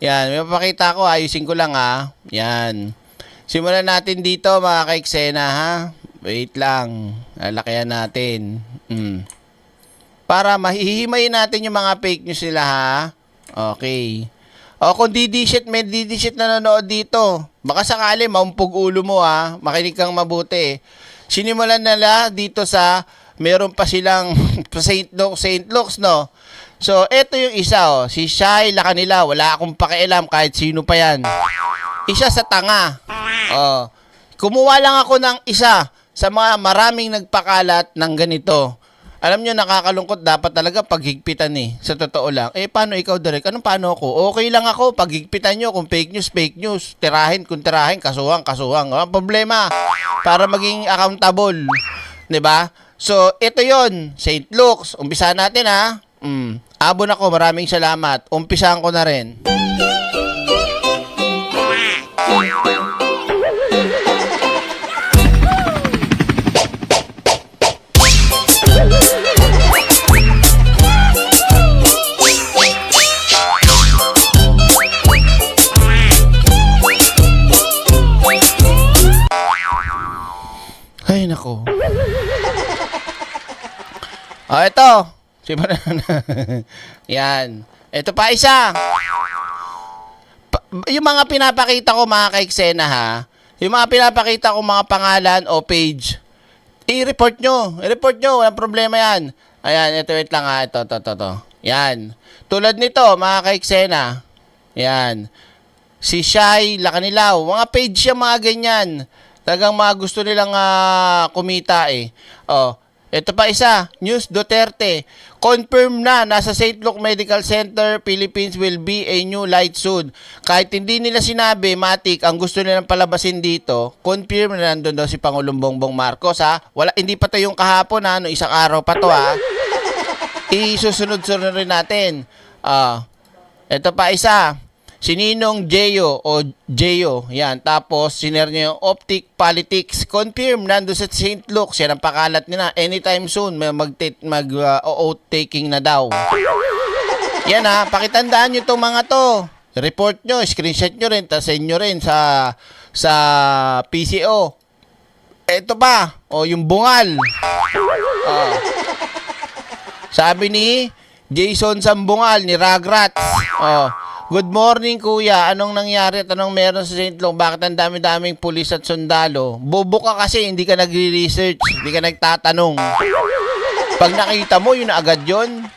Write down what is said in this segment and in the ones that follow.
Yan, may papakita ko, ayusin ko lang ha. Yan. Simulan natin dito mga kaiksena ha. Wait lang. Lalakihan natin. Para mahihimayin natin yung mga fake news nila ha. Okay. O kung didishit, may didishit na nanonood dito. Baka sakali maumpog ulo mo ha. Makinig kang mabuti. Sinimulan nila dito sa meron pa silang St. Luke's, no? So, eto yung isa, oh. Si Shai Lacanila. Wala akong pakialam kahit sino pa yan. Isa sa tanga. Oh. Kumuha lang ako ng isa sa mga maraming nagpakalat ng ganito. Alam nyo, nakakalungkot. Dapat talaga paghigpitan eh. Sa totoo lang. Paano ikaw, Derek? Anong paano ako? Okay lang ako. Paghigpitan nyo. Kung fake news. Tirahin, kung tirahin. Kasuhan. Ang problema. Para maging accountable. 'Di ba? So, ito yon, St. Luke's. Umpisa natin ha. Abon ako, maraming salamat. Umpisahan ko na rin. Ay, nako. Ito. Yan. Ito pa isa. Yung mga pinapakita ko mga kaiksena ha. Yung mga pinapakita ko mga pangalan o page. I-report nyo. Walang problema yan. Ayan, ito wait lang ha. Ito. Yan. Tulad nito mga kaiksena. Yan. Si Shai Lacanilao. Mga page siya mga ganyan. Talagang mga gusto nilang kumita eh. Oh. Ito pa isa, News Duterte. Confirm na, nasa St. Luke Medical Center, Philippines will be a new light soon. Kahit hindi nila sinabi, matik, ang gusto nilang palabasin dito, confirm na nandun daw si Pangulong Bongbong Marcos ha. Hindi pa to yung kahapon ha, no, isang araw pa to ha. Isusunod-sunod rin natin. Ito pa isa. Si Ninong Jeyo o Jeyo, yan. Tapos, siner niya yung Optic Politics. Confirm, nandun sa St. Luke's. Yan ang pakalat nila. Anytime soon, mag-oath taking na daw. Yan ha, pakitandaan nyo itong mga to. Report nyo, screenshot nyo rin, tapos send nyo rin sa PCO. Ito pa, yung bungal. Sabi ni Jason Sambungal, ni Ragrats. Good morning, kuya. Anong nangyari at anong meron sa St. Luke? Bakit ang dami-daming pulis at sundalo? Bobo ka kasi, hindi ka nagre-research, hindi ka nagtatanong. Pag nakita mo, yun na agad yun.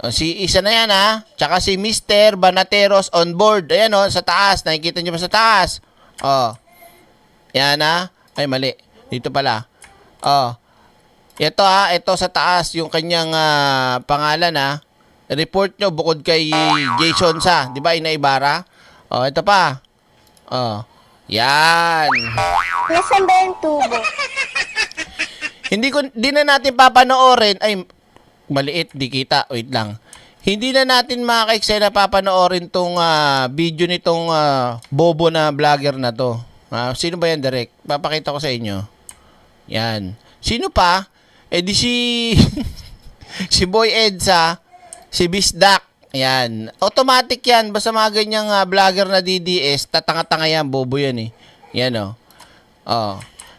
Si isa na yan ha. Tsaka si Mr. Banateros on board. Ayan sa taas. Nakikita nyo ba sa taas? Yan ha. Ay, mali. Dito pala. Ito ha. Ito sa taas, yung kanyang pangalan ha. Report nyo bukod kay Jason sa, di ba, Inaibara? Ito pa. Yan. Nasaan ba yung tubo? Hindi na natin papanoorin. Ay, maliit, di kita. Wait lang. Hindi na natin mga kaiksena papanoorin tong video nitong bobo na vlogger na to. Sino ba yan, Derek? Papakita ko sa inyo. Yan. Sino pa? Di si si Boy Edsa. Si Bisdak, yan. Automatic yan. Basta mga ganyang vlogger na DDS, tatanga-tanga yan, bobo yan eh. Yan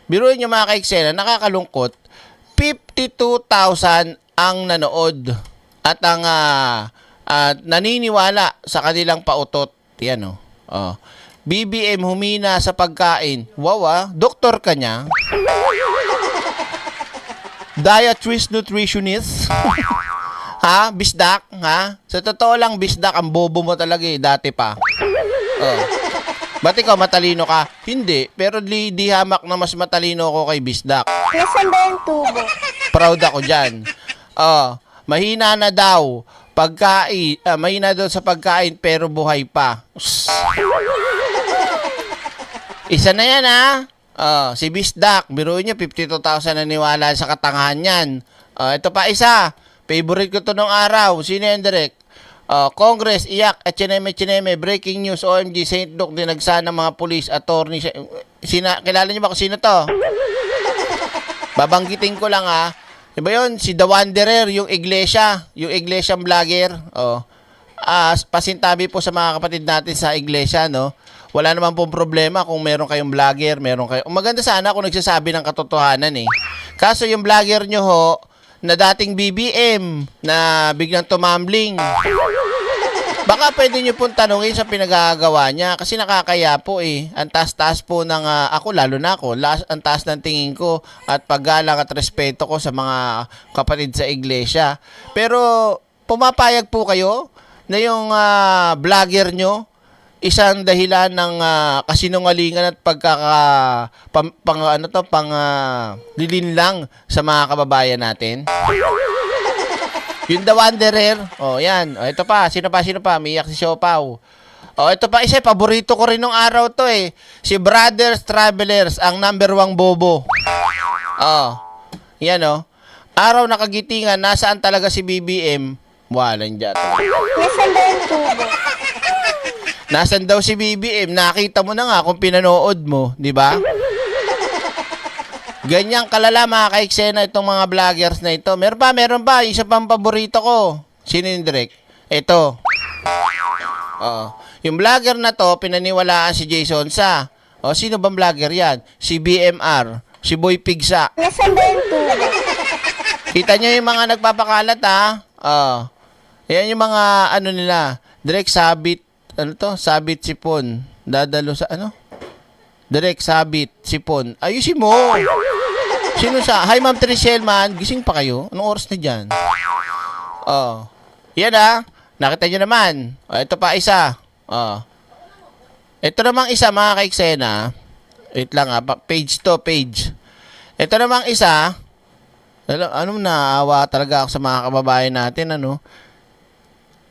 biruin nyo mga kaiksena, nakakalungkot. 52,000 ang nanood. At ang naniniwala sa kanilang pautot. Yan BBM humina sa pagkain. Wow doktor ka niya. Dietitian nutritionist. Ha? Bisdak? Ha? Sa totoo lang, Bisdak, ang bobo mo talaga eh, dati pa. Ba't ikaw matalino ka? Hindi, pero di hamak na mas matalino ako kay Bisdak. Nasaan ba yung tubo? Proud ako dyan. Mahina na daw. Mahina daw sa pagkain, pero buhay pa. Isa na yan ha? Si Bisdak, biruin niyo, 52,000 naniwala sa katangahan yan. Ito pa isa. Favorite ko to nung araw. Sino yan, Derek? Congress, iyak, at chineme, breaking news, OMG, St. Luke, dinagsa ng mga police, attorney. Kilala niyo ba kung sino to? Babanggitin ko lang ha. Diba yun? Si The Wanderer, yung iglesia vlogger. pasintabi po sa mga kapatid natin sa iglesia, no? Wala naman pong problema kung meron kayong vlogger, meron kayo. Maganda sana kung nagsasabi ng katotohanan eh. Kaso yung vlogger nyo ho, na dating BBM, na biglang tumambling, baka pwede nyo pong tanungin sa pinagagawa niya kasi nakakaya po eh. Ang taas-taas po ng ako, lalo na ako, ang taas ng tingin ko at paggalang at respeto ko sa mga kapatid sa iglesia. Pero pumapayag po kayo na yung vlogger nyo isang dahilan ng kasinungalingan at lilinlang sa mga kababayan natin. Yung The Wanderer, yan. Ito pa, sino pa? Miyak si Siopaw. Ito pa isa, paborito ko rin nung araw to eh. Si Brothers Travelers, ang number 1 bobo. Yan Araw nakagitingan, nasaan talaga si BBM? Walang dyan. Nasaan ba yung tubo? Nasaan daw si BBM? Nakita mo na nga kung pinanood mo, di ba? Ganyang kalala mga kaiksena itong mga vloggers na ito. Meron pa. Isa pang paborito ko. Sino yung direct? Ito. Yung vlogger na to, pinaniwalaan si Jason Sa. Sino bang vlogger yan? Si BMR. Si Boy Pigsa. Nasaan ba yung tubo? Kita nyo yung mga nagpapakalat Yan yung mga nila. Direct sabit. Sabit sipon. Dadalo sa Direct sabit sipon. Ayusin mo. Sino sa? Hi Ma'am Trishel man. Gising pa kayo? Anong oras na dyan? Yan Nakita nyo naman. Ito pa isa. Ito namang isa mga kaiksena. Wait lang page to page. Ito namang isa. Naawa talaga ako sa mga kababayan natin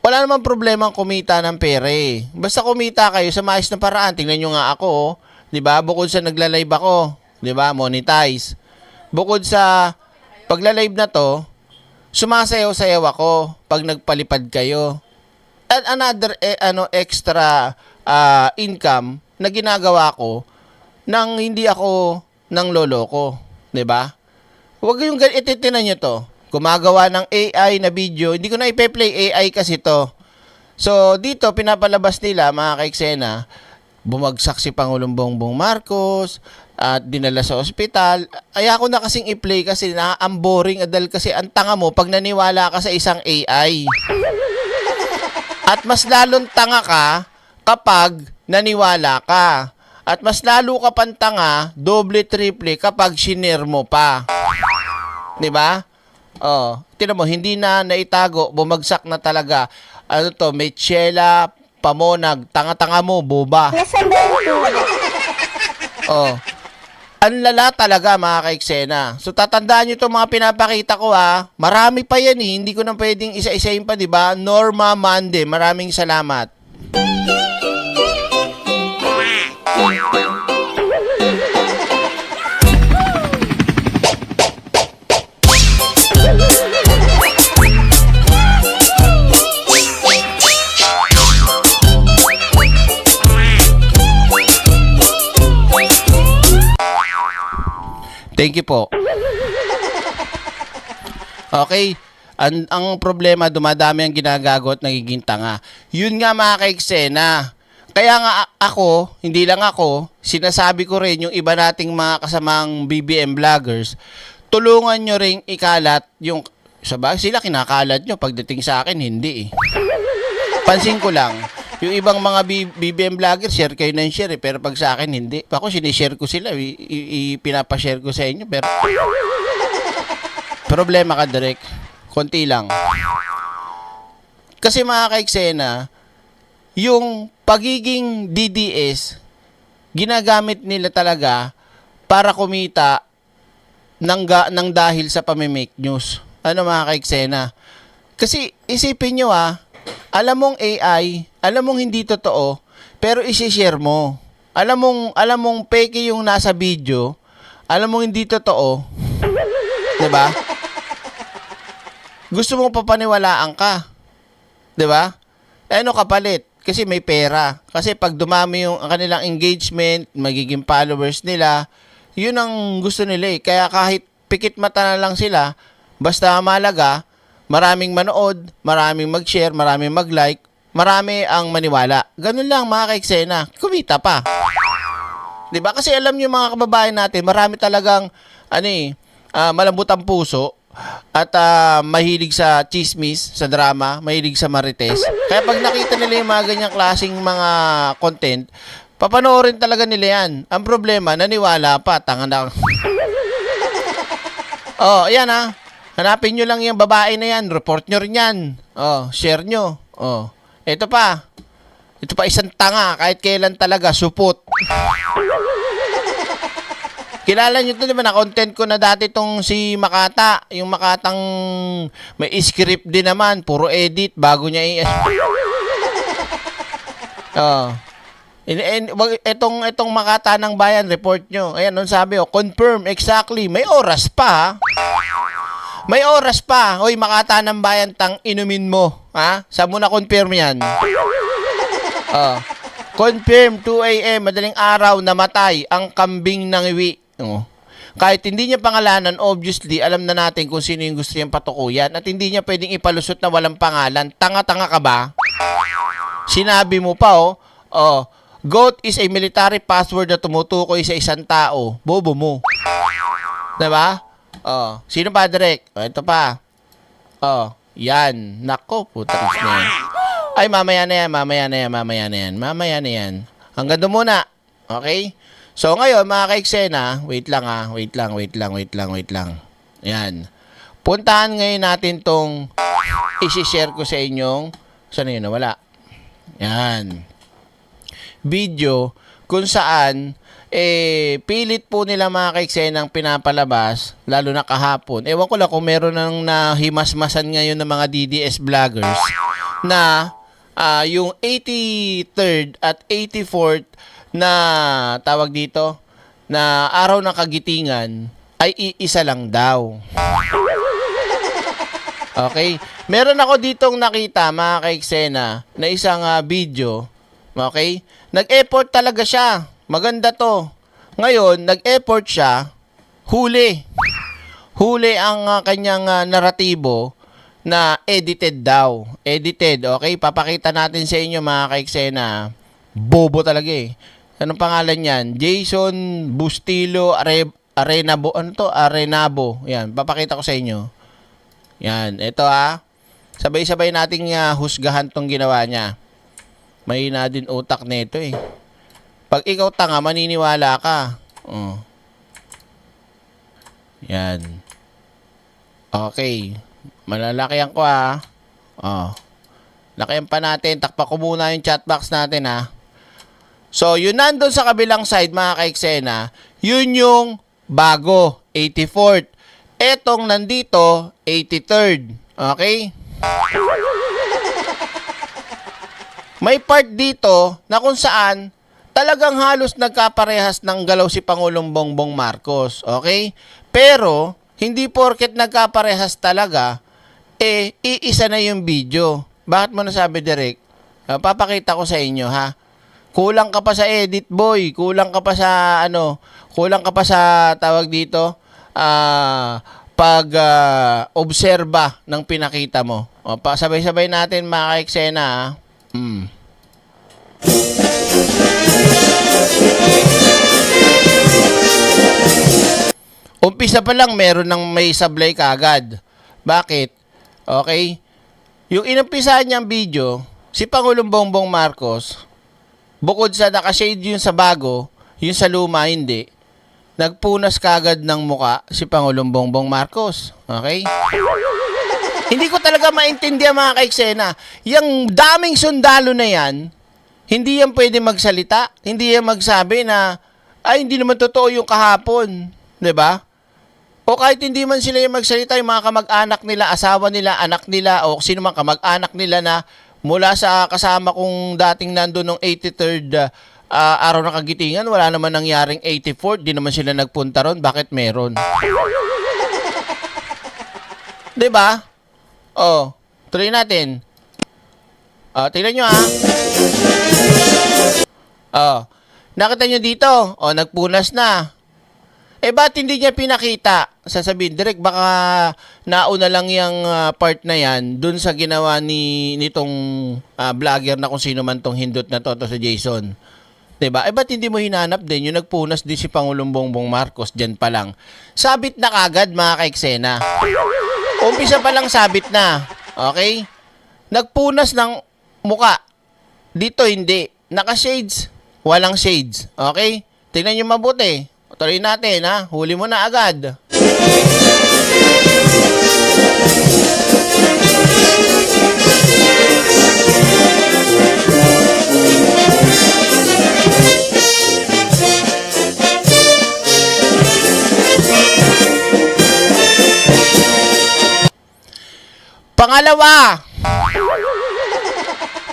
Wala namang problema kumita ng pera eh. Basta kumita kayo sa maayos na paraan. Tingnan nyo nga ako, 'di ba? Bukod sa nagla-live ako, 'di ba? Monetize. Bukod sa pagla-live na 'to, sumasayaw-sayaw ako pag nagpalipad kayo. At another extra income na ginagawa ko nang hindi ako nang loloko, 'di ba? Huwag yung ititinan nyo 'to. Gumagawa ng AI na video. Hindi ko na ipe-play AI kasi to. So, dito, pinapalabas nila, mga kaiksena, bumagsak si Pangulong Bongbong Marcos at dinala sa ospital. Ayaw ko na kasing i-play kasi ang boring adal kasi ang tanga mo pag naniwala ka sa isang AI. At mas lalong tanga ka kapag naniwala ka. At mas lalo ka pang tanga, doble-triple kapag shinare mo pa. 'Di ba? Tingnan mo, hindi na naitago, bumagsak na talaga. May tsela, pamonag, tanga-tanga mo, boba. Nasaan ba yung tubo? Ang lala talaga mga kaiksena. So tatandaan nyo itong mga pinapakita ko Marami pa yan hindi ko na pwedeng isa-isahin pa, diba? Norma Mande, maraming salamat. Thank you po. Okay. Ang problema, dumadami ang ginagago at nagiging tanga. Yun nga mga kaiksena. Kaya nga ako, hindi lang ako, sinasabi ko rin yung iba nating mga kasamang BBM vloggers, tulungan nyo ring ikalat yung, sabagay sila kinakalat nyo, pagdating sa akin, hindi Pansin ko lang, yung ibang mga BBM vlogger, share kayo ng share pero pag sa akin, hindi. Ako, sinishare ko sila, pinapashare ko sa inyo, pero problema ka, direct. Konti lang. Kasi mga kaiksena, yung pagiging DDS, ginagamit nila talaga para kumita ng dahil sa pamimake news. Mga kaiksena? Kasi isipin nyo alam mong AI, alam mong hindi totoo, pero isi-share mo. Alam mong fake yung nasa video, alam mong hindi totoo. 'Di ba? Gusto mong papaniwalaan ka. 'Di ba? Ano kapalit? Kasi may pera. Kasi pag dumami yung kanilang engagement, magiging followers nila, yun ang gusto nila Kaya kahit pikit mata na lang sila, basta mahalaga, maraming manood, maraming mag-share, maraming mag-like, marami ang maniwala. Ganun lang mga ka-eksena, kumita pa. 'Di ba? Kasi alam niyo mga kababayan natin, marami talagang malambot ang puso at mahilig sa chismis, sa drama, mahilig sa marites. Kaya pag nakita nila yung mga ganyang klaseng mga content, papanoorin talaga nila yan. Ang problema, naniwala pa, tanga na. Oh, ayan ha. Hanapin nyo lang yung babae na yan, report nyo rin yan. Oh, share nyo. Oh, ito pa. Ito pa isang tanga, kahit kailan talaga, supot. Kilala nyo to, di ba? Na-content ko na dati tong si Makata. Yung Makatang may script din naman. Puro edit bago niya oh. Itong Makata ng bayan, report nyo. Ayan, nun sabi, confirm, exactly. May oras pa, ha? May oras pa. Hoy, Makata ng bayan, tang inumin mo. Ha? Saan mo na-confirm yan? Oh. Confirm, 2 a.m. madaling araw, namatay ang kambing ng iwi. Oh. Kahit hindi niya pangalanan, obviously, alam na natin kung sino yung gusto niyang patukuyan at hindi niya pwedeng ipalusot na walang pangalan. Tanga-tanga ka ba? Sinabi mo pa, GOAT is a military password na tumutukoy sa isang tao. Bobo mo. Diba? Sino pa, Direk? Ito pa. Yan. Nako, puta na yan. Ay, mamaya na yan. Hanggang doon muna. Okay? So, ngayon, mga ka-eksena, wait lang. Ayan. Puntahan ngayon natin tong isi-share ko sa inyong, saan na yun, nawala? Ayan. Video kung saan, pilit po nila mga ka-eksenang pinapalabas, lalo na kahapon. Ewan ko lang kung meron nang nahimasmasan ngayon ng mga DDS vloggers na yung 83rd at 84th na tawag dito na araw ng kagitingan ay iisa lang daw. Okay? Meron ako ditong nakita mga ka-eksena na isang video. Okay? Nag-effort talaga siya. Maganda to. Ngayon, nag-effort siya. Huli. Huli ang kanyang naratibo na edited daw. Edited. Okay? Papakita natin sa inyo mga ka-eksena. Bobo talaga eh. Anong pangalan yan? Jason Bustilo Arenabo. Ano to? Arenabo. Yan. Papakita ko sa inyo. Yan. Ito sabay-sabay nating husgahan tong ginawa niya. May na din utak nito eh. Pag ikaw tanga, maniniwala ka. Yan. Okay. Malalakihan ko lakihan pa natin. Takpa ko muna yung chat box natin So, yun nandun sa kabilang side, mga ka-eksena, yun yung bago, 84th. Etong nandito, 83rd. Okay? May part dito na kung saan talagang halos nagkaparehas ng galaw si Pangulong Bongbong Marcos. Okay? Pero, hindi porket nagkaparehas talaga, iisa na yung video. Bakit mo nasabi, Derek? Papakita ko sa inyo, ha? Kulang ka pa sa edit, boy. Kulang ka pa sa tawag dito, obserba ng pinakita mo. Sabay-sabay natin mga ka-eksena. Umpisa pa lang meron ng may sablay kaagad. Bakit? Okay? Yung inumpisahan niyang video, si Pangulong Bongbong Marcos, bukod sa nakashade yun sa bago, yun sa luma hindi, nagpunas kagad ng muka si Pangulong Bongbong Marcos. Okay? Hindi ko talaga maintindihan mga ka-eksena. Yung daming sundalo na yan, hindi yan pwede magsalita. Hindi yan magsabi na, hindi naman totoo yung kahapon. 'Di ba? O kahit hindi man sila yung magsalita, yung mga kamag-anak nila, asawa nila, anak nila, o sino man kamag-anak nila na mula sa kasama kong dating nandun ng 83rd araw ng kagitingan, wala naman nangyaring 84th, di naman sila nagpunta ron. Bakit meron? Diba? Tuloy natin. Tingnan nyo Nakita nyo dito, nagpunas na. ba't hindi niya pinakita? Sasabihin, direct baka nauna lang yung part na yan dun sa ginawa nitong vlogger na kung sino man tong hindot na to sa Jason. 'Di ba? Ba't hindi mo hinanap din yung nagpunas din si Pangulong Bongbong Marcos diyan pa lang. Sabit na kagad mga kaiksena. Umpisa pa lang sabit na. Okay? Nagpunas ng muka. Dito hindi. Naka-shades. Walang shades. Okay? Tingnan nyo mabuti. Tuloy natin ha. Huli mo na agad.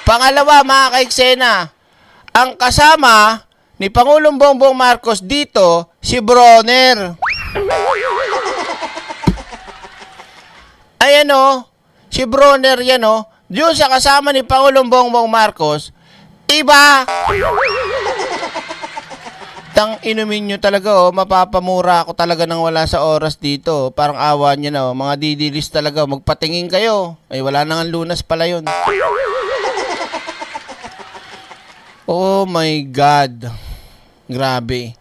Pangalawa mga kaiksena, ang kasama ni Pangulong Bongbong Marcos dito, si Bronner. Ayan o, si Bronner yan o, yun sa kasama ni Pangulong Bongbong Marcos, iba. Tang inumin nyo talaga oh, mapapamura ako talaga nang wala sa oras dito. Parang awa nyo na oh, mga didilis talaga, magpatingin kayo. Ay wala nang lunas pala yun. Oh my God. Grabe.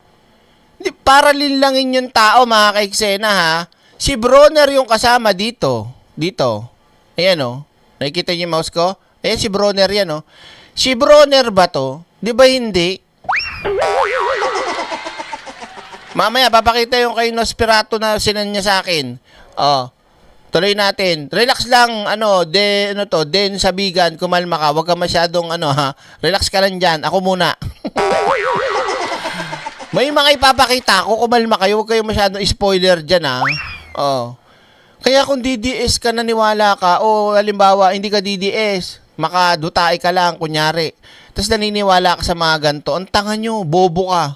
Para linlangin yung tao mga kaiksena ha. Si Bronner yung kasama dito. Dito. Ayan oh. Nakikita niyo yung mouse ko? Ayan si Bronner yan oh. Si Bronner ba to? Di ba hindi? Mamaya, papakita yung kay Nosferatu na sinan niya sa akin. Oh, tuloy natin. Relax lang, Den Sabigan, kumalma ka. Huwag ka masyadong, ha. Relax ka lang dyan. Ako muna. May mga ipapakita ako, kumalma kayo. Huwag kayo masyadong spoiler dyan, ha. Oh. Kaya kung DDS ka, naniwala ka, o halimbawa, hindi ka DDS, makadutay ka lang, kunyari. Tapos naniniwala ka sa mga ganito. Ang tanga nyo, bobo ka.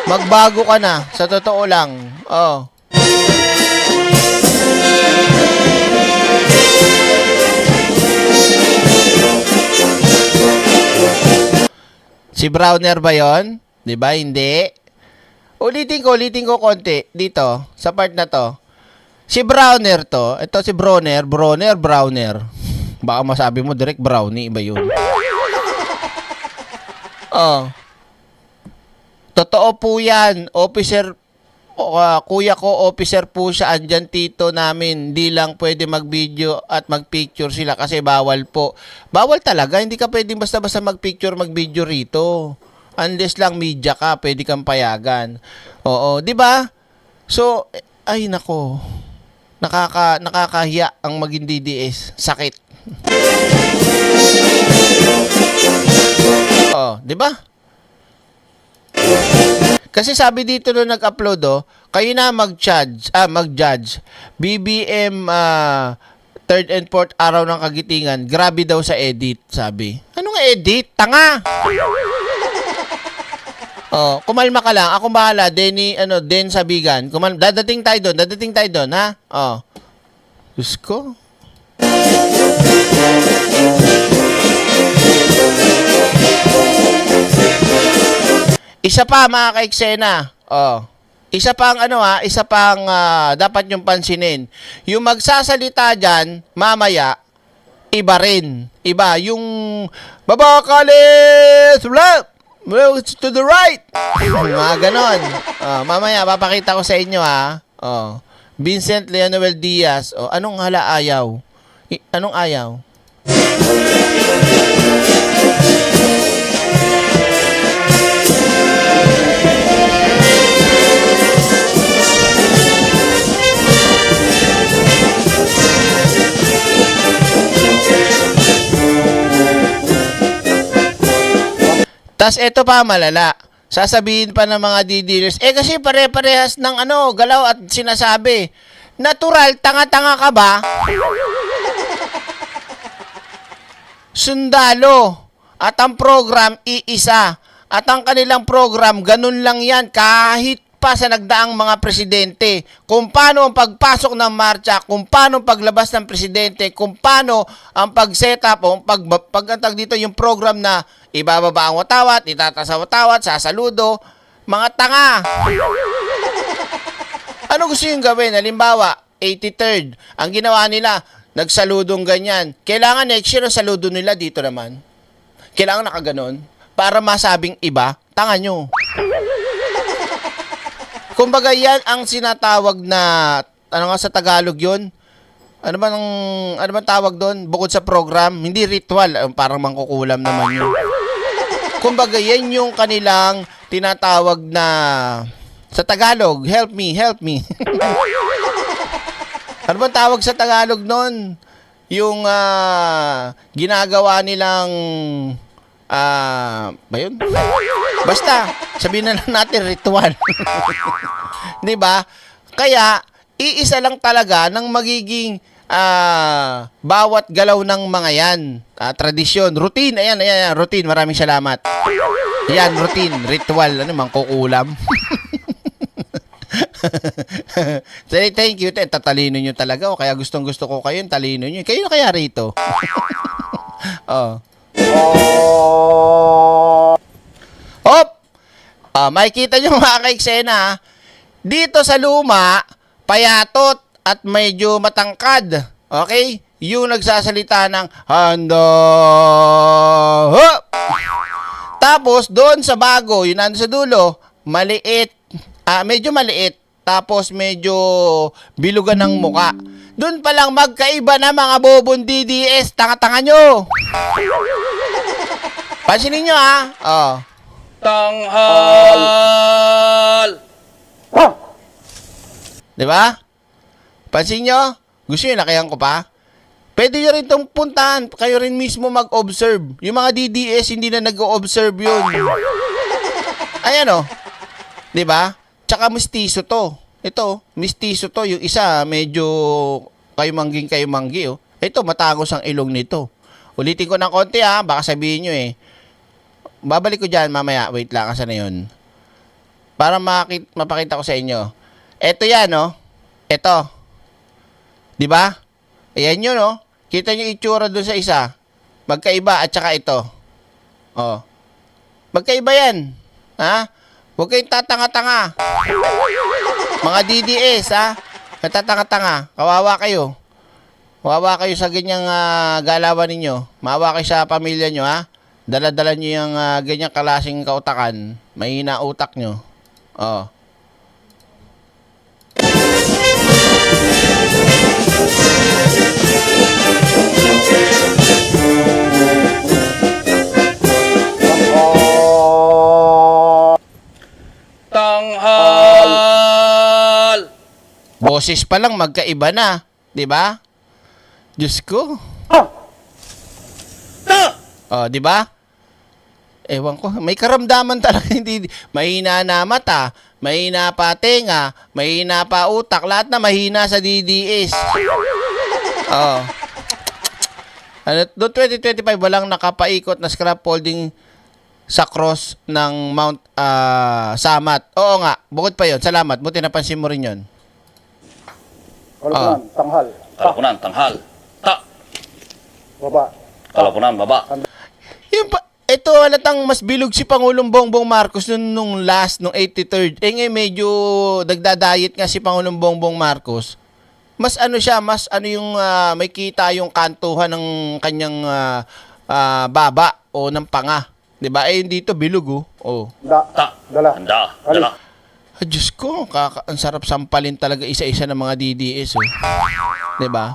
Magbago ka na, sa totoo lang. Oh. Si Browner ba yon? 'Di ba? Hindi. Ulitin ko konti dito sa part na to. Si Browner to, ito si Browner. Baka masabi mo direct brownie, iba 'yun. Oh. Totoo po yan, officer, kuya ko, officer po siya, andyan tito namin, hindi lang pwede mag-video at mag-picture sila kasi bawal po. Bawal talaga, hindi ka pwedeng basta-basta mag-picture, mag-video rito. Unless lang media ka, pwede kang payagan. Oo, di ba? So, ay nako, nakakahiya ang maging DDS, sakit. Oh, di ba? Kasi sabi dito nung nag-upload kayo na mag-judge. BBM third and fourth araw ng kagitingan. Grabe daw sa edit, sabi. Anong edit? Tanga! Oh, kumalma ka lang. Ako bahala. Den Sabigan. Dadating tayo doon, ha? Oh. Diyos ko. Isa pa mga kaiksena. Oh. Isa pang dapat yung pansinin. Yung magsasalita diyan mamaya iba rin. Iba yung babakalis to the right. Mga ganon. Oh, mamaya papakita ko sa inyo ha. Oh. Vincent Leonoel Diaz. Oh, anong ayaw? Anong ayaw? Tas eto pa malala. Sasabihin pa ng mga DDLers, kasi pare-parehas ng galaw at sinasabi. Natural, tanga-tanga ka ba? Sundalo. At ang program, iisa. At ang kanilang program, ganun lang yan. Kahit pa sa nagdaang mga presidente. Kung paano ang pagpasok ng marcha, kung paano ang paglabas ng presidente, kung paano ang pag-set up, o pagkatag dito yung program na ibababa ang watawat, itataas ang watawat, sasaludo, mga tanga. Ano gusto yung gawin? Halimbawa, 83rd. Ang ginawa nila, nagsaludong ganyan. Kailangan next year ang saludo nila dito naman. Kailangan nakaganon. Para masabing iba, tanga nyo. Kumbaga yan ang sinatawag na, ano nga sa Tagalog yun? Ano bang tawag doon? Bukod sa program, hindi ritual. Parang mangkukulam naman yun. Kumbaga yan yung kanilang tinatawag na, sa Tagalog, help me, help me. Ano bang tawag sa Tagalog noon? Yung ginagawa nilang ba yun? Basta, sabihin na lang natin ritual. 'Di ba? Kaya iisa lang talaga ng magiging bawat galaw ng mga 'yan. Tradisyon, routine. Ayan, routine. Maraming salamat. Yan, routine, ritual, ano mang kukulam. Thank you. Tatalino nyo talaga. O kaya gustong-gusto ko kayo, talino nyo. Kayo na kaya rito? Oh. Hop! Makikita nyo mga ka-eksena, dito sa luma, payatot at medyo matangkad. Okay? Yung nagsasalita ng handa. Hop! Tapos, doon sa bago, yun nandun sa dulo, maliit. Medyo maliit. Tapos, medyo bilugan ng muka. Doon pa lang magkaiba na mga bobon DDS. Tanga-tanga nyo. Pansinin nyo, ha? Oh. Tanghal! Diba? Pansin nyo? Gusto nyo, lakayan ko pa? Pwede nyo rin itong puntahan. Kayo rin mismo mag-observe. Yung mga DDS, hindi na nag-observe yun. Ayan, oh. Diba? Tsaka mistiso to. Ito, mistiso to. Yung isa, medyo kayo-manggi, oh. Ito, matagos ang ilong nito. Ulitin ko ng konti, ha. Baka sabihin nyo, eh. Babalik ko dyan mamaya. Wait lang, asa na yun? Para mapakita ko sa inyo. Ito yan, no? Ito. Diba? Ayan yun, no? Kita nyo itsura dun sa isa. Magkaiba at saka ito. Oh. Magkaiba yan. Ha? Huwag kayong tatanga-tanga. Mga DDS, ha? Natatanga-tanga. Kawawa kayo. Kawawa kayo sa ganyang galawan ninyo. Maawa kayo sa pamilya nyo, ha? Dala-dala nyo yung ganyang klaseng kautakan. Mahina utak nyo. Oh. Tanghal! Boses pa lang magkaiba na, 'di ba? Diyos ko. Oh, 'di ba? Ewan ko, may karamdaman talaga hindi mahina na mata, mahina pa tenga, mahina pa utak, lahat na mahina sa DDS. Oh. Ano, do 2025 walang nakapaikot na scaffolding sa cross ng Mount Samat. Oo nga, bukod pa 'yon. Salamat. Buti napansin mo rin 'yon. Kalapunan, tanghal. Kalapunan, tanghal. Baba. Kalapunan, baba. Ito halatang mas bilog si Pangulong Bongbong Marcos nung 83rd. Ngayon medyo nagda-diet nga si Pangulong Bongbong Marcos. Mas ano siya, mas ano yung may kita yung kantuhan ng kanyang baba o ng panga. 'Di ba? Dito bilog oh. Dala. Dala. Diyos ko, ang sarap sampalin talaga isa-isa ng mga DDS. 'Di ba?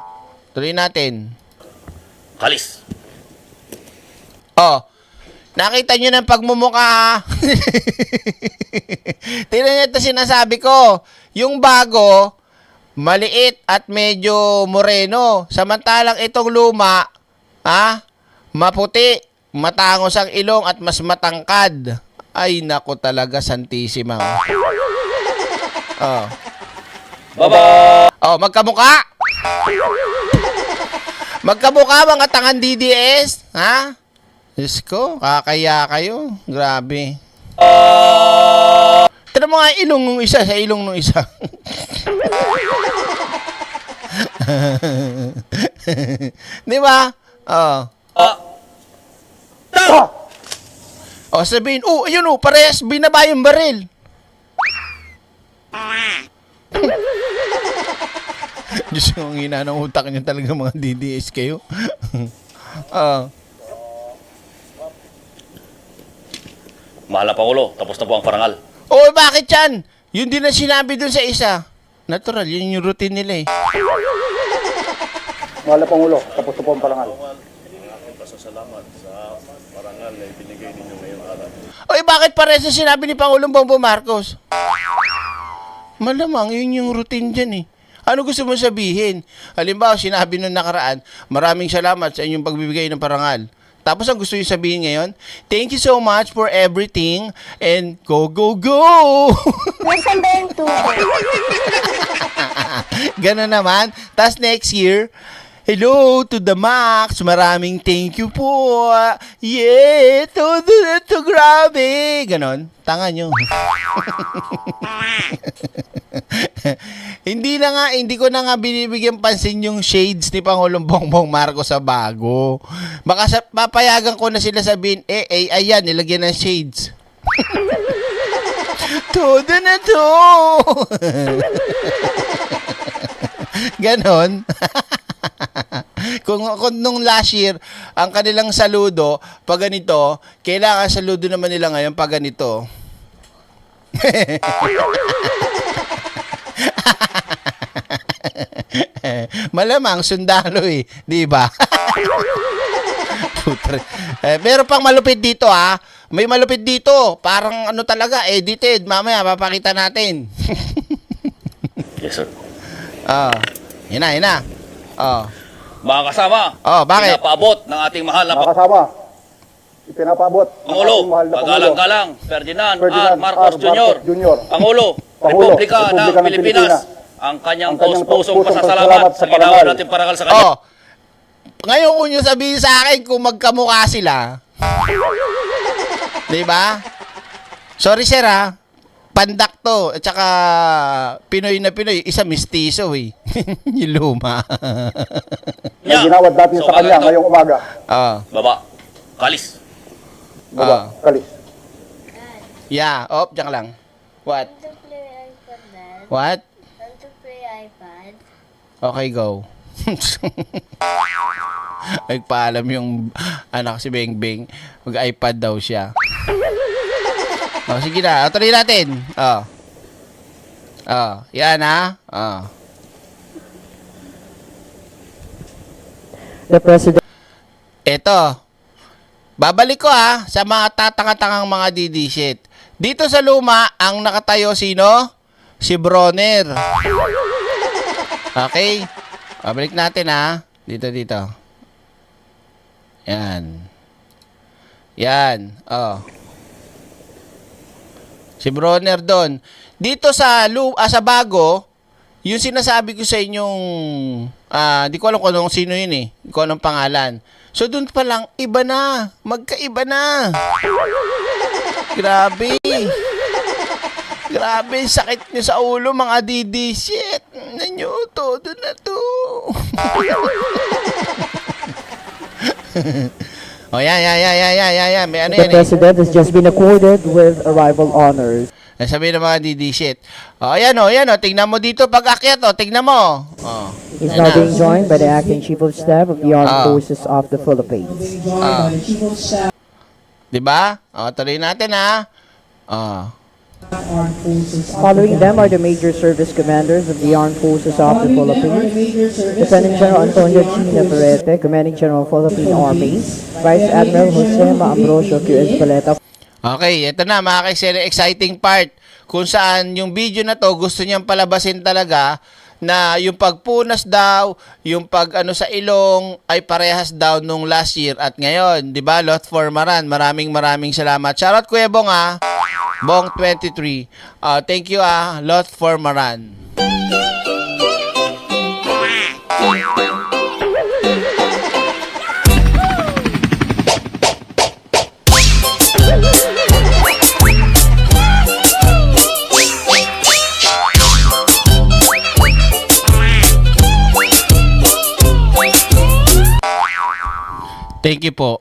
Tuloy natin. Kalis. Oh. Nakita nyo ng pagmumukha, ha? Tingnan nyo ito sinasabi ko. Yung bago, maliit at medyo moreno. Samantalang itong luma, ha? Maputi, matangos ang ilong at mas matangkad. Ay, nako talaga, Santissima. Oh. Baba! Oh, magkamukha! Magkamukha mga tangan DDS, ha? Diyos ko, kakaya kayo. Grabe. Tira mo nga ilong nung isa sa ilong nung isa. Di ba? Oh. O sabihin, ayun parehas binaba yung baril. Diyos ko, ang hina ng utak niyo talaga mga DDS kayo. Ah. Mahal na Pangulo, tapos na po ang parangal. Oh, bakit yan? Yun din ang sinabi dun sa isa. Natural, yun yung routine nila eh. Mahal na Pangulo, tapos na po ang parangal. Oy, bakit pares sa sinabi ni Pangulong Bongbong Marcos? Malamang, yun yung routine dyan eh. Ano gusto mo sabihin? Halimbawa, sinabi nung nakaraan, maraming salamat sa inyong pagbibigay ng parangal. Tapos ang gusto yung sabihin ngayon, thank you so much for everything and go, go, go! Nasaan ba yung tubo? Ganun naman. Tapos next year, hello to the max. Maraming thank you po. Yeah, to grabe. Ganon. Tanga nyo. Hindi ko na nga binibigyan pansin yung shades ni Pangulong Bongbong Marcos sa bago. Baka papayagan ko na sila sabihin, ayan, nilagyan ng shades. Todo na to. Ganon. kung nung last year, ang kanilang saludo, pag ganito, kailangan saludo naman nila ngayon pag ganito. Malamang sundalo eh, di ba? Putre. Meron pang malupit dito ha. May malupit dito, parang ano talaga, edited. Mamaya papakita natin. Yes, sir. Yun na. Mga kasama, Bakit? pinapaabot ng ating mahal na Mga kasama, ipinapaabot ng Pangulo, ating mahal na Pangulo, pagalang-galang, Ferdinand R. Ferdinand Marcos R. Jr. Marcos Jr. Pangulo, Pangulo, Republika ng Republika ng Pilipinas, Pilipinas, ang kanyang ang kanyang pusong pusong pasasalamat pasasalamat sa sa ginawa parangal. natin parangal sa kanya. Ngayon kung nyo sabihin sa akin kung magkamukha sila. Di ba? Sorry sir ha. Pandak to. At saka Pinoy na Pinoy. Isa mistiso eh. Yung luma. na ginawad natin sa kanya ganito. ngayong umaga. Baba, kalis. Baba, kalis. Yeah. Diyan lang. What? Want to play iPad, Dad? What? Want to play iPad? Okay, go. Nagpaalam yung anak si Beng Beng. Mag-iPad daw siya. Sige na. Tuloy natin. Yan ha. The President Eto. Babalik ko sa mga tatanga-tangang mga DD shit. Dito sa luma, ang nakatayo sino? Si Bronner. Okay? Babalik natin Dito. Yan. Si Bronner doon. Dito sa bago, yung sinasabi ko sa inyong di ko alam kung sino yun eh. Di ko alam pangalan. So doon pa lang iba na. Magkaiba na. Grabe. Grabe, sakit nyo sa ulo mga DD. Shit. Nanyo, todo na to. Yan. May ano the yan President has just been accorded with arrival honors. Sabi ng mga DD shit. Ayan tingnan mo dito pag akyat tingnan mo. He's now being joined by the Acting Chief of Staff of the Armed Forces of the Philippines. Diba? Tuloy natin Following them are the major service commanders of the Armed Forces of the Philippines, Lieutenant General Antonio China Perete, Commanding General Philippine Army, Vice Admiral Jose Ambrosio Q. Espeleta. Okay, ito na mga kaisero, exciting part kung saan yung video na to gusto niyang palabasin talaga na yung pagpunas daw, yung sa ilong ay parehas daw nung last year at ngayon, 'di ba? Lot for Maran. Maraming salamat. Shoutout Kuya Bong Bong 23. Thank you Lot for Maran. Thank you po.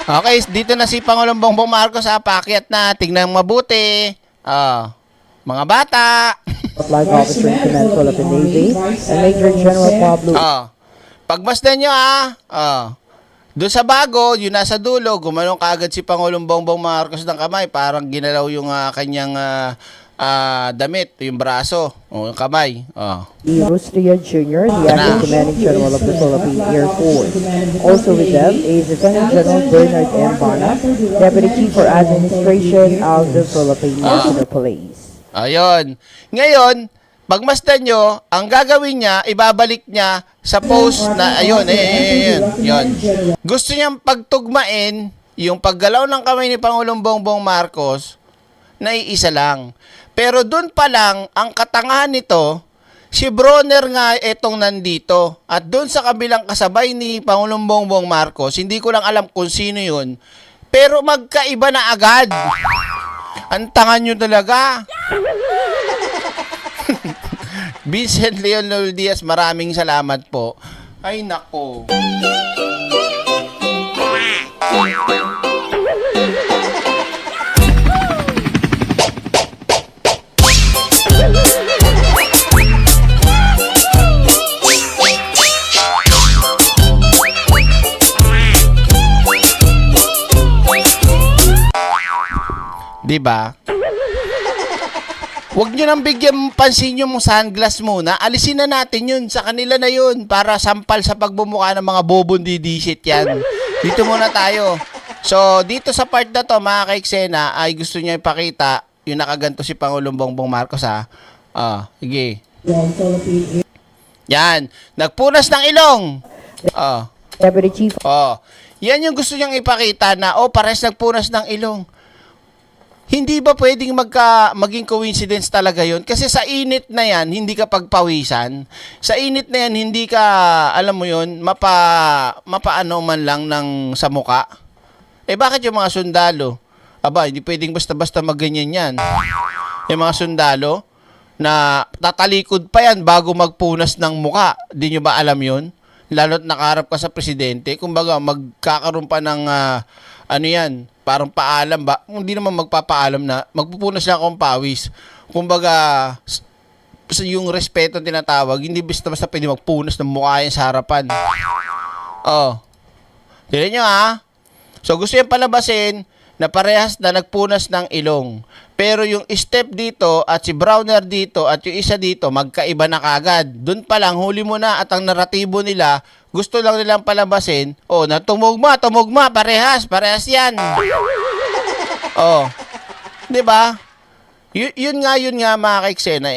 Okay, dito na si Pangulong Bongbong Marcos paakyat na. Tingnan mabuti. Mga bata! Flag Officer in Command Philippine Navy, and Major General Pablo Pagmasdan nyo doon sa bago, yung nasa dulo, gumanong kaagad si Pangulong Bongbong Marcos ng kamay. Parang ginalaw yung kanyang damit, yung braso, o yung kamay. E. Rustia Jr., the Acting Commanding General of the Philippine Air Force. Also with them is Lieutenant General Bernard M. Bana, Deputy Chief for Administration of the Philippine National Police. Ayun. Ngayon, pagmasdan nyo, ang gagawin niya, ibabalik niya sa post na, ayun. Gusto niyang pagtugmain yung paggalaw ng kamay ni Pangulong Bongbong Marcos na iisa lang. Pero doon pa lang, ang katangahan nito, si Bronner nga etong nandito. At doon sa kabilang kasabay ni Pangulong Bongbong Marcos, hindi ko lang alam kung sino yun, pero magkaiba na agad. Ang tanga nyo talaga. Vincent Leonel Diaz, maraming salamat po. Ay nako. Diba? Huwag nyo nang bigyan pansin yung sunglass muna. Alisin na natin yun. Sa kanila na yun. Para sampal sa pagbumuka ng mga bobong didisit yan. Dito muna tayo. So, dito sa part na to, mga kaiksena, ay gusto niya ipakita yung nakaganto si Pangulong Bongbong Marcos, ha? Sige. Yan. Nagpunas ng ilong. Deputy Chief. Yan yung gusto niyang ipakita na, pares nagpunas ng ilong. Hindi ba pwedeng maging coincidence talaga yon? Kasi sa init na yan, hindi ka pagpawisan. Sa init na yan, hindi ka, alam mo yon, mapaano man lang ng sa muka. Bakit yung mga sundalo? Hindi pwedeng basta-basta magganyan yan. Yung mga sundalo, na tatalikod pa yan bago magpunas ng muka. Di nyo ba alam yon? Lalo't nakaharap ka sa presidente. Kumbaga, magkakaroon pa ng, parang paalam ba? Hindi naman magpapaalam na magpupunas lang akong pawis. Kumbaga, yung respeto tinatawag, hindi basta-basta pwede magpunas ng mukha yan sa harapan. Tignan nyo So, gusto yung palabasin na parehas na nagpunas ng ilong. Pero yung step dito at si Browner dito at yung isa dito, magkaiba na kagad. Doon pa lang, huli mo na at ang naratibo nila, gusto lang nilang palabasin, na tumugma, parehas yan. Diba? Yun nga mga kaiksena,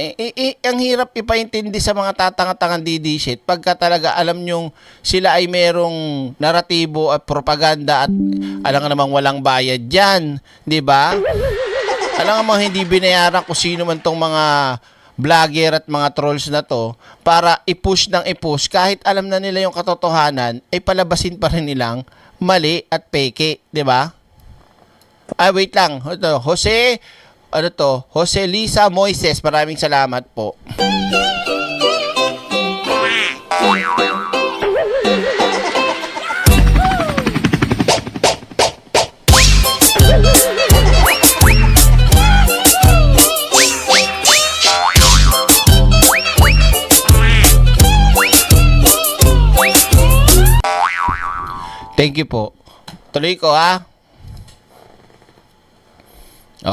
ang hirap ipaintindi sa mga tatanga-tangang didisit pagka talaga alam nyong sila ay merong naratibo at propaganda at alam nga namang walang bayad dyan. Diba? Alam nga mga hindi binayaran kung sino man tong mga vlogger at mga trolls na to para i-push kahit alam na nila yung katotohanan ay palabasin pa rin nilang mali at peke, di ba? Wait lang. Jose Lisa Moises, maraming salamat po. Thank you po. Tuloy ko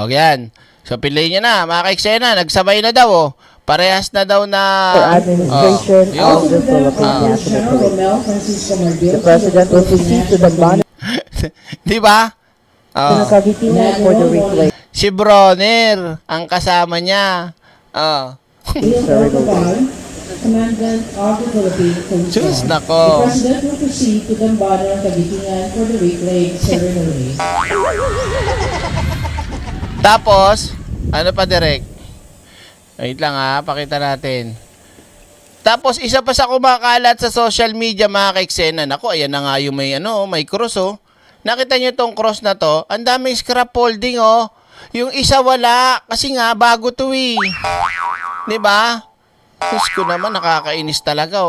yan. So, piliin nyo na, mga kaiksena, nagsabay na daw, Parehas na daw na... For administration of the Philippine National Police. The President will proceed to the Bana Di ba? Cavite for the replay. Si Bronner, ang kasama niya. Commandant of the Philippine Coast Diyos Guard. nako. The President will proceed to Dambana ng Cavite for the reclaim ceremony. Tapos, ano pa direct? Wait lang pakita natin. Tapos, isa pa sa kumakalat sa social media mga kaiksena. Nako, ayan na nga yung may cross Nakita nyo tong cross na to? Ang daming scaffolding Yung isa wala, kasi nga bago to Diba? Diyos ko naman, nakakainis talaga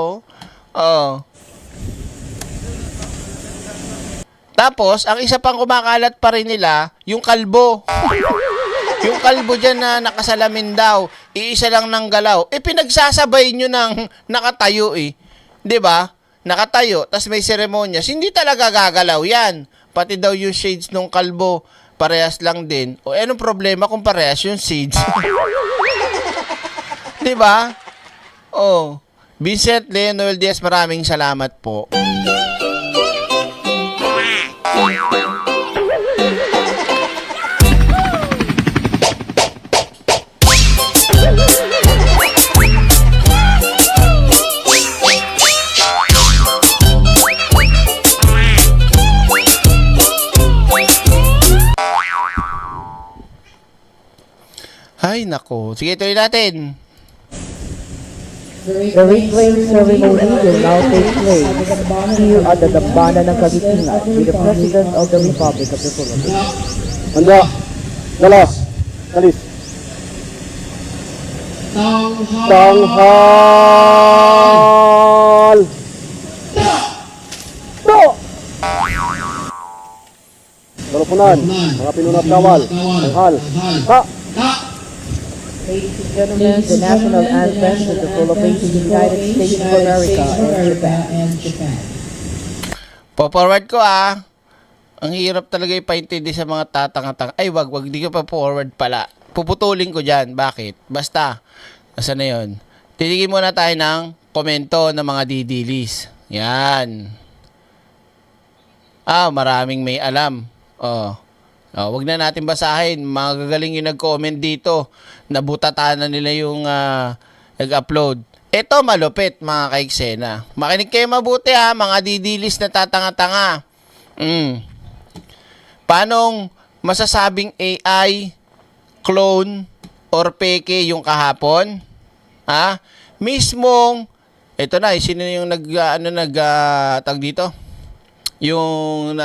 Tapos, ang isa pang kumakalat pa rin nila, yung kalbo. Yung kalbo dyan na nakasalamin daw, iisa lang ng galaw. Pinagsasabay nyo ng nakatayo eh. 'Di ba? Nakatayo, tas may seremonyas. Hindi talaga gagalaw yan. Pati daw yung shades nung kalbo, parehas lang din. O anong problema kung parehas yung shades? 'Di ba? Oh. Vincent Leonel Diaz, maraming salamat po. Ay, nako. Sige, tuloy natin. The reclaim ceremony will now take place here at the Dambana ng Kagitingan with the President of the Republic of the Philippines. Handa. Dalas. Kalis. Tanghal. To! Dalupunan. Mga pinunat kawal. Tanghal. Ha! Ladies and gentlemen, the national anthems of the Philippines, United States of America, and Japan. Po-forward ko Ang hirap talaga ipaintindi sa mga tatanga-tanga. Ay, wag, di ka pa forward pala. Puputulin ko dyan. Bakit? Basta. Nasaan na yun? Titigin muna tayo ng komento ng mga didilis. Yan. Maraming may alam. Wag na natin basahin. Magagaling yung nag-comment dito. Nabutatan na nila yung nag-upload. Ito malupit mga kaiksena. Makinig kayo mabuti mga didilis na tatanga-tanga. Paanong masasabing AI, clone, or peke yung kahapon? Mismong, ito na, sino yung tag dito? Yung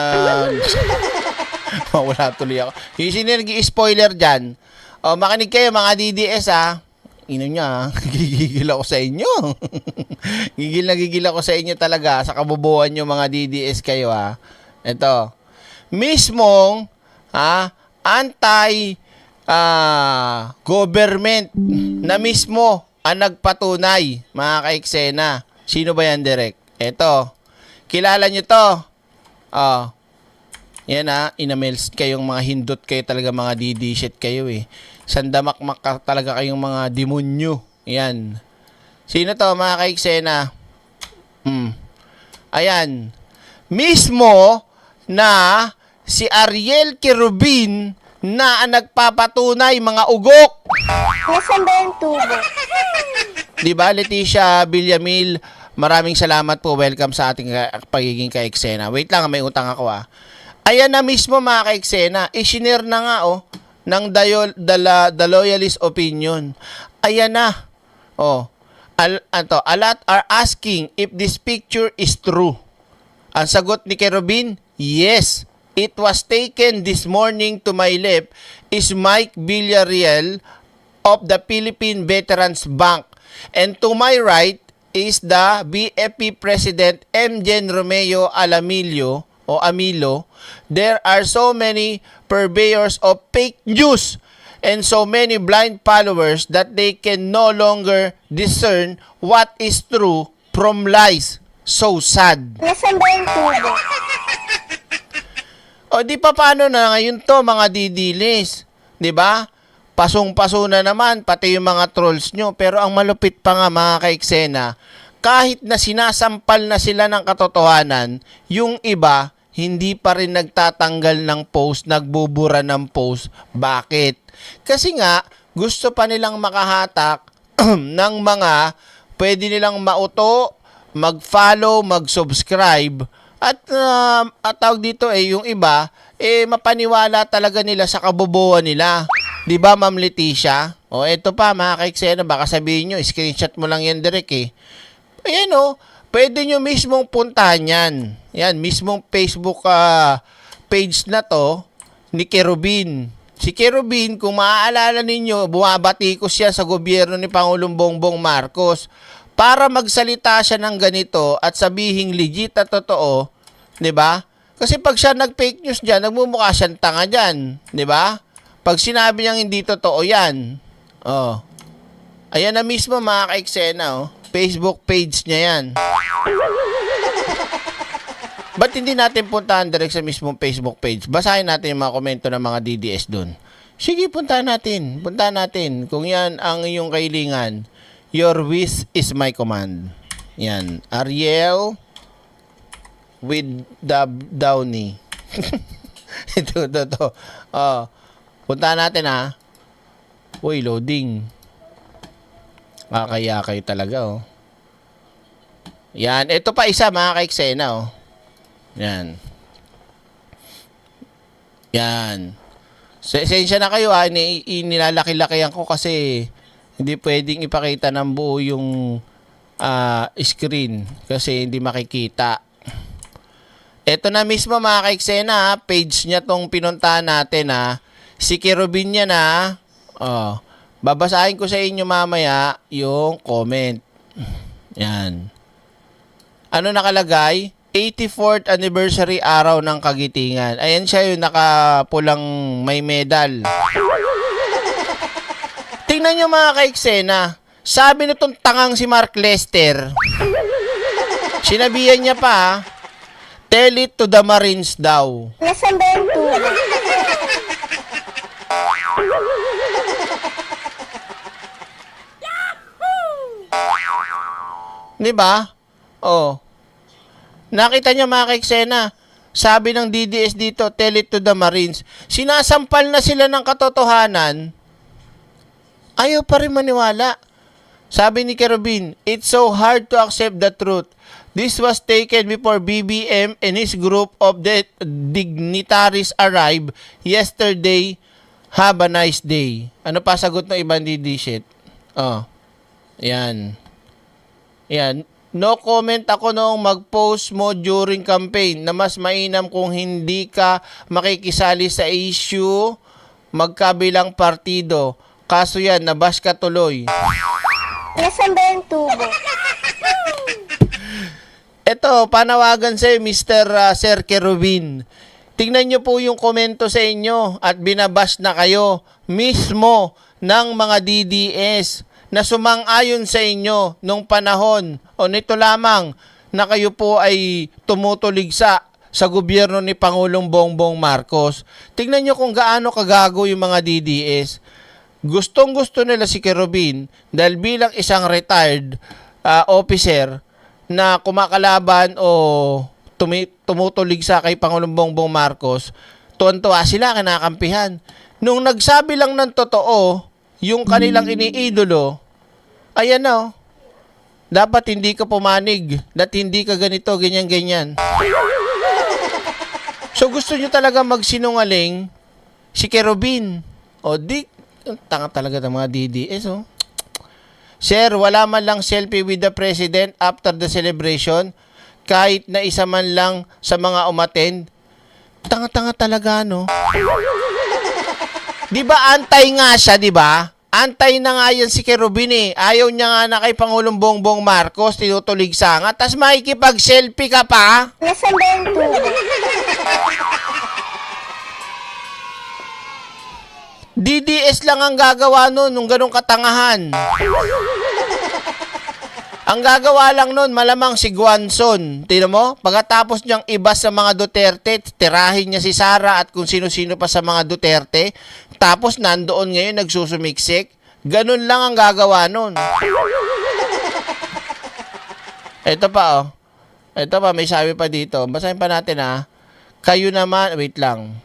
wala tuloy ako. Yung sino yung nag-i-spoiler dyan? Makinig kayo mga DDS Ino niya, gigigil ako sa inyo. gigil ako sa inyo talaga. Sa kabubuhan nyo mga DDS kayo Ito. Mismong anti-government na mismo ang nagpatunay mga kaiksena. Sino ba yan, Direk? Ito. Kilala nyo to? Yan inamails kayong mga hindot kayo talaga mga DD shit kayo Sandamakmak talaga kayong mga demonyo. Yan. Sino to mga kaiksena? Ayan. Mismo na si Ariel Querubin na ang nagpapatunay mga ugok. Nasaan ba yung tubo? Diba, Leticia Villamil, maraming salamat po. Welcome sa ating pagiging kaiksena. Wait lang, may utang ako Ayan na mismo mga kaiksena. I-share na nga ng the loyalist opinion. Ayan na. A lot are asking if this picture is true. Ang sagot ni Querubin, yes. It was taken this morning. To my left is Mike Villarreal of the Philippine Veterans Bank. And to my right is the BFP President Jen Romeo Amilo. There are so many purveyors of fake news and so many blind followers that they can no longer discern what is true from lies. So sad. Nasaan ba yung tubo? Di pa paano na ngayon to mga didilis? 'Di ba? Pasong-paso na naman pati yung mga trolls nyo. Pero ang malupit pa nga mga kaiksena, kahit na sinasampal na sila ng katotohanan, yung iba hindi pa rin nagtatanggal ng post, nagbubura ng post. Bakit? Kasi nga, gusto pa nilang makahatak ng mga pwede nilang mauto, mag-follow, mag-subscribe, at tawag dito yung iba, mapaniwala talaga nila sa kabobohan nila. Di ba, Ma'am Leticia? Eto pa, mga kaiksena, baka sabihin nyo, screenshot mo lang yan direct Ayan pwede nyo mismong puntahan yan. Yan, mismong Facebook page na to ni Querubin. Si Querubin, kung maaalala ninyo, bumabatikos siya sa gobyerno ni Pangulong Bongbong Marcos para magsalita siya ng ganito at sabihing legit at totoo, 'di ba? Kasi pag siya nag-fake news diyan, nagmumukha siyang tanga diyan, 'di ba? Pag sinabi niyang hindi totoo yan, oh, ayan na mismo mga ka-eksena, oh. Facebook page niya yan. Ba't hindi natin puntahan direct sa mismong Facebook page? Basahin natin yung mga komento ng mga DDS dun. Sige, puntahan natin. Puntahan natin. Kung yan ang iyong kailingan, your wish is my command. Yan. Ariel with the Downey. ito. Oh. Puntahan natin, ha. Uy, loading. Kakaya kayo talaga, oh. Yan. Ito pa isa, mga ka-eksena, oh. Yan. Yan. Sensya na kayo, ha. Nilalaki-lakihan ko kasi hindi pwedeng ipakita ng buo yung screen kasi hindi makikita. Ito na mismo mga ka-eksena, ha. Page niya tong pinuntahan natin, ha. Si Kerubin niya na. Oh. Babasahin ko sa inyo mamaya yung comment. Yan. Ano nakalagay? 84th anniversary araw ng Kagitingan. Ayan siya yung nakapulang may medal. Tingnan nyo mga ka-eksena. Sabi nitong tangang si Mark Lester. Sinabihan niya pa, tell it to the Marines daw. Nasaan ba yung tubo? Di ba? Oh. Nakita niyo mga ka-eksena, sabi ng DDS dito, tell it to the Marines. Sinasampal na sila ng katotohanan. Ayaw pa rin maniwala. Sabi ni Kerubin, it's so hard to accept the truth. This was taken before BBM and his group of the dignitaries arrived yesterday. Have a nice day. Ano pa sagot ng ibang DD-shit? Oh. Yan. Yan. No comment ako noong mag-post mo during campaign na mas mainam kung hindi ka makikisali sa issue magkabilang partido. Kaso yan, nabas ka tuloy. Nasaan ba yung tubo? Ito, panawagan sa'yo, Mr. Sir Kerubin. Tingnan nyo po yung komento sa inyo at binabas na kayo mismo ng mga DDS na sumang-ayon sa inyo nung panahon o nito lamang na kayo po ay tumutuligsa sa gobyerno ni Pangulong Bongbong Marcos. Tingnan nyo kung gaano kagago yung mga DDS. Gustong-gusto nila si Kerubin dahil bilang isang retired officer na kumakalaban o tumutuligsa kay Pangulong Bongbong Marcos, tuwan-tuwa sila, kinakampihan. Nung nagsabi lang ng totoo, yung kanilang iniidolo, ayan na, dapat hindi ka pumanig, dapat hindi ka ganito, ganyan-ganyan. So gusto nyo talaga magsinungaling si Kerubin. O di, tanga talaga ng mga DDS, oh. Sir, wala man lang selfie with the President after the celebration, kahit na isa man lang sa mga umattend. Tanga-tanga talaga, no? Di ba antay nga siya, di ba? Antay na nga yan si Kerubin eh. Ayaw niya nga na kay Pangulong Bongbong Marcos, tinutuligsa nga. Tas makikipag-selfie ka pa? Nasaan ba yung tubo? DDS lang ang gagawa nun nung ganong katangahan. Ang gagawa lang nun, malamang si Guanzon. Tignan mo, pagkatapos niyang iba sa mga Duterte, tirahin niya si Sara at kung sino-sino pa sa mga Duterte, tapos nandoon ngayon nagsusumiksik. Ganun lang ang gagawa nun. Ito pa, oh. Ito pa, may sabi pa dito. Basahin pa natin, ha. Kayo naman, wait lang.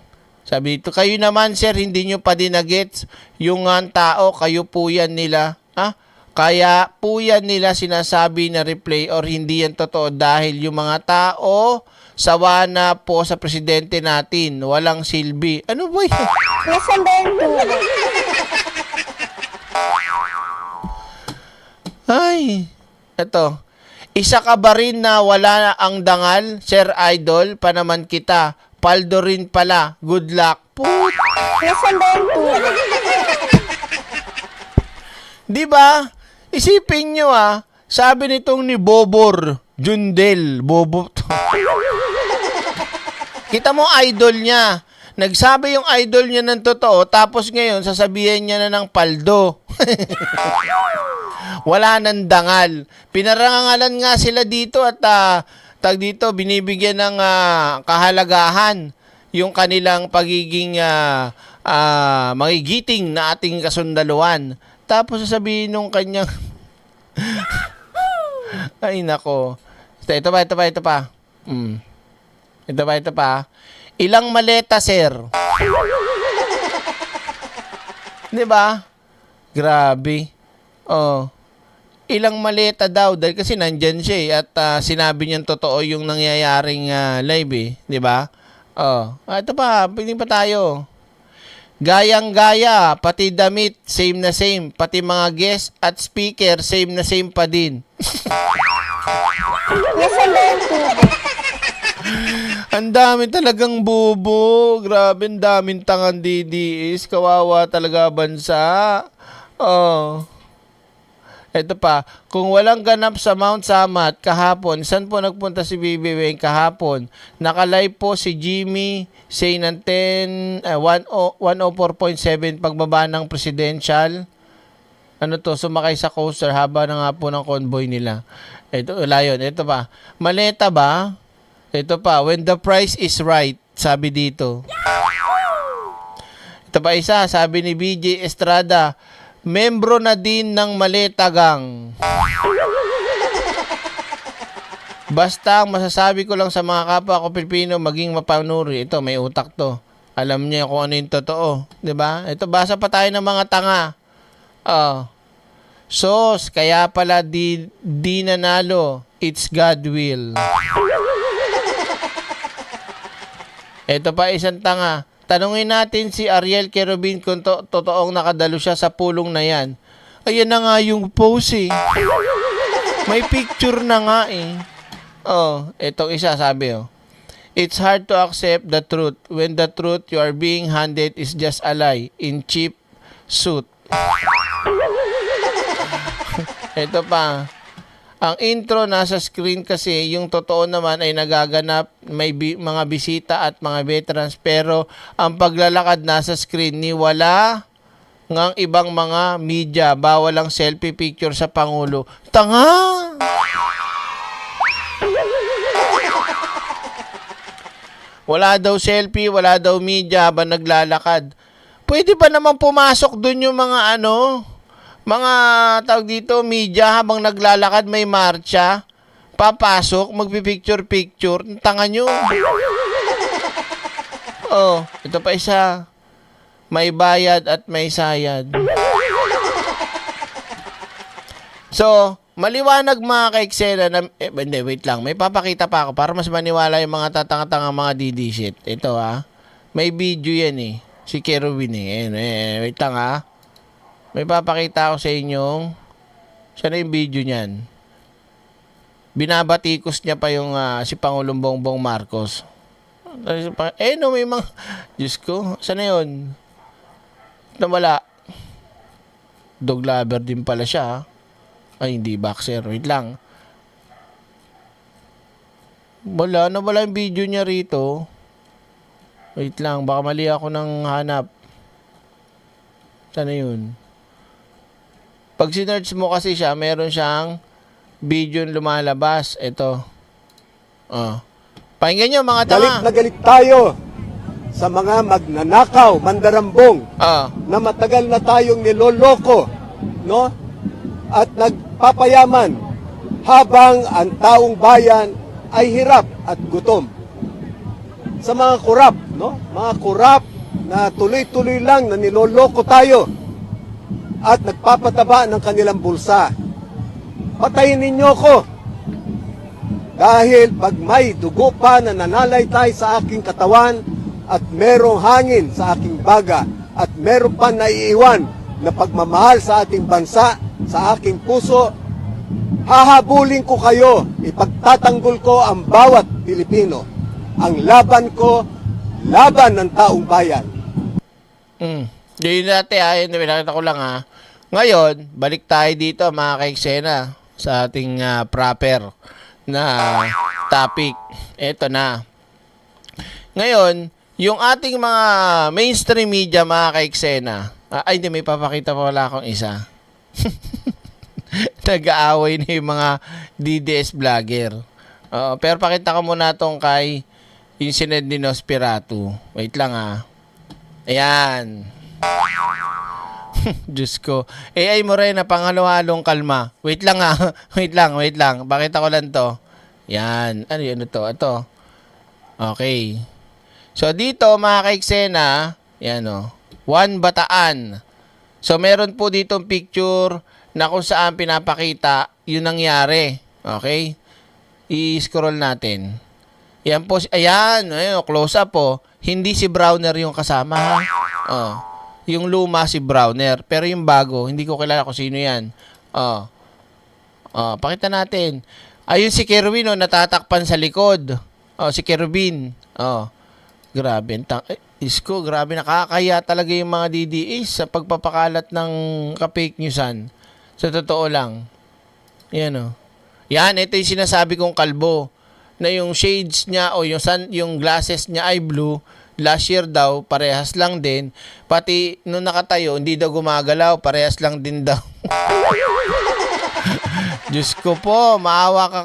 Sabi dito, kayo naman, sir, hindi nyo pa dinagets yung tao, kayo po yan nila. Ha? Kaya po yan nila sinasabi na replay or hindi yan totoo dahil yung mga tao sawa na po sa presidente natin. Walang silbi. Ano ba yan? Nasaan ba yung tubo? Ay, eto. Isa ka ba rin na wala na ang dangal? Sir Idol, pa naman kita. Paldo rin pala. Good luck. Put. Nasaan ba yung tubo? Di ba? Isipin nyo sabi nitong ni Bobor Jundel, Bobo. Kita mo idol niya. Nagsabi yung idol niya ng totoo, tapos ngayon sasabihin niya na ng paldo. Wala nang dangal. Pinarangalan nga sila dito at tag dito binibigyan ng kahalagahan yung kanilang pagiging magigiting na ating kasundaluhan. Tapos sasabihin nung kanyang ay nako. Ito pa. Ito pa. Ilang maleta, sir? 'Di ba? Grabe. Oh. Ilang maleta daw dahil kasi nandyan siya at sinabi niyang totoo yung nangyayaring live eh, 'di ba? Oh, ito pa, pwedeng pa tayo. Gayang-gaya, pati damit, same na same, pati mga guest at speaker, same na same pa din. Nasaan ba yung tubo? Ang dami talagang bubo. Grabe, ang daming tangang DDS. Kawawa talaga bansa. Oh. Ito pa, kung walang ganap sa Mount Samat kahapon, saan po nagpunta si Bibi Weng kahapon? Nakalive po si Jimmy say ng 104.7 pagbaba ng presidential. Ano to, sumakay sa coaster haba na nga po ng convoy nila. Ito, wala yun. Ito pa, maleta ba? Ito pa, when the price is right, sabi dito. Ito pa isa, sabi ni BJ Estrada, membro na din ng Maleta Gang. Basta ang masasabi ko lang sa mga kapwa ko Pilipino, maging mapanuri. Ito, may utak to. Alam niya kung ano yung totoo. 'Di ba? Ito, basa pa tayo ng mga tanga. Sos, kaya pala di nanalo. It's God will. Ito pa isang tanga. Tanungin natin si Ariel Kerubin kung totoong nakadalo siya sa pulong na yan. Ayan na nga yung pose eh. May picture na nga eh. Oh, itong isa sabi oh. It's hard to accept the truth when the truth you are being handed is just a lie in cheap suit. Ito pa. Ang intro nasa screen kasi, yung totoo naman ay nagaganap, may mga bisita at mga veterans, pero ang paglalakad nasa screen ni wala ngang ibang mga media, bawal ang selfie picture sa Pangulo. Tanga! Wala daw selfie, wala daw media habang naglalakad. Pwede ba naman pumasok dun yung mga mga tawag dito, media habang naglalakad may marcha, papasok, magpipicture-picture, tanga nyo. Oh, ito pa isa. May bayad at may sayad. So, maliwanag mga kaiksena na, hindi, wait lang, may papakita pa ako para mas maniwala yung mga tatanga-tanga mga DD shit. Ito may video yan eh, si Kerubin eh. Wait lang may papakita ako sa inyong sana yung video niyan. Binabatikos niya pa yung si Pangulong Bongbong Marcos. May mga Diyos ko, sana yun? Nawala. Dog lover din pala siya. Ay, hindi boxer. Wait lang. Nawala yung video niya rito. Wait lang, baka mali ako ng hanap. Sana yun? Pag sinerch mo kasi siya, meron siyang video lumalabas. Ito. Pakinggan nyo mga tama. Galit na galit tayo sa mga magnanakaw, mandarambong, na matagal na tayong niloloko, no? At nagpapayaman habang ang taong bayan ay hirap at gutom. Sa mga kurap, no? Mga kurap na tuloy-tuloy lang na niloloko tayo at nagpapataba ng kanilang bulsa. Patayin ninyo ko. Dahil pag may dugo pa na nanalaylay sa aking katawan at merong hangin sa aking baga at meron pa naiiwan na pagmamahal sa ating bansa, sa aking puso, hahabulin ko kayo, ipagtatanggol ko ang bawat Pilipino. Ang laban ko, laban ng taong bayan. Yun natin nakita ko lang Ngayon, balik tayo dito mga kaiksena sa ating proper na topic. Ito na. Ngayon, yung ating mga mainstream media, mga ka-eksena, ay, hindi, may papakita pa wala akong isa. Nag-aaway na yung mga DDS vlogger. Pero pakita ko muna itong kay yung sinend ni Nosferatu. Wait lang Ayan. Diyos ko. AI Morena, pangalo-halong kalma. Wait lang wait lang. Pakita ko lang to. Yan. Ano to? Ito. Okay. So, dito, mga ka-eksena, yan One Bataan. So, meron po ditong picture na kung saan pinapakita yung nangyari. Okay? I-scroll natin. Yan po. Ayan. Close up po. Hindi si Browner yung kasama, yung luma si Browner. Pero yung bago, hindi ko kilala kung sino yan. Pakita natin. Ayun si Kerwin, natatakpan sa likod. Si Kerwin. Grabe. Isko, grabe. Nakakaya talaga yung mga DDS sa pagpapakalat ng ka-fake newsan. Sa totoo lang. Yan Yan, ito yung sinasabi kong kalbo. Na yung shades niya o yung glasses niya ay blue. Last year daw, parehas lang din. Pati nung nakatayo, hindi daw gumagalaw. Parehas lang din daw. Diyos ko po, maawa ka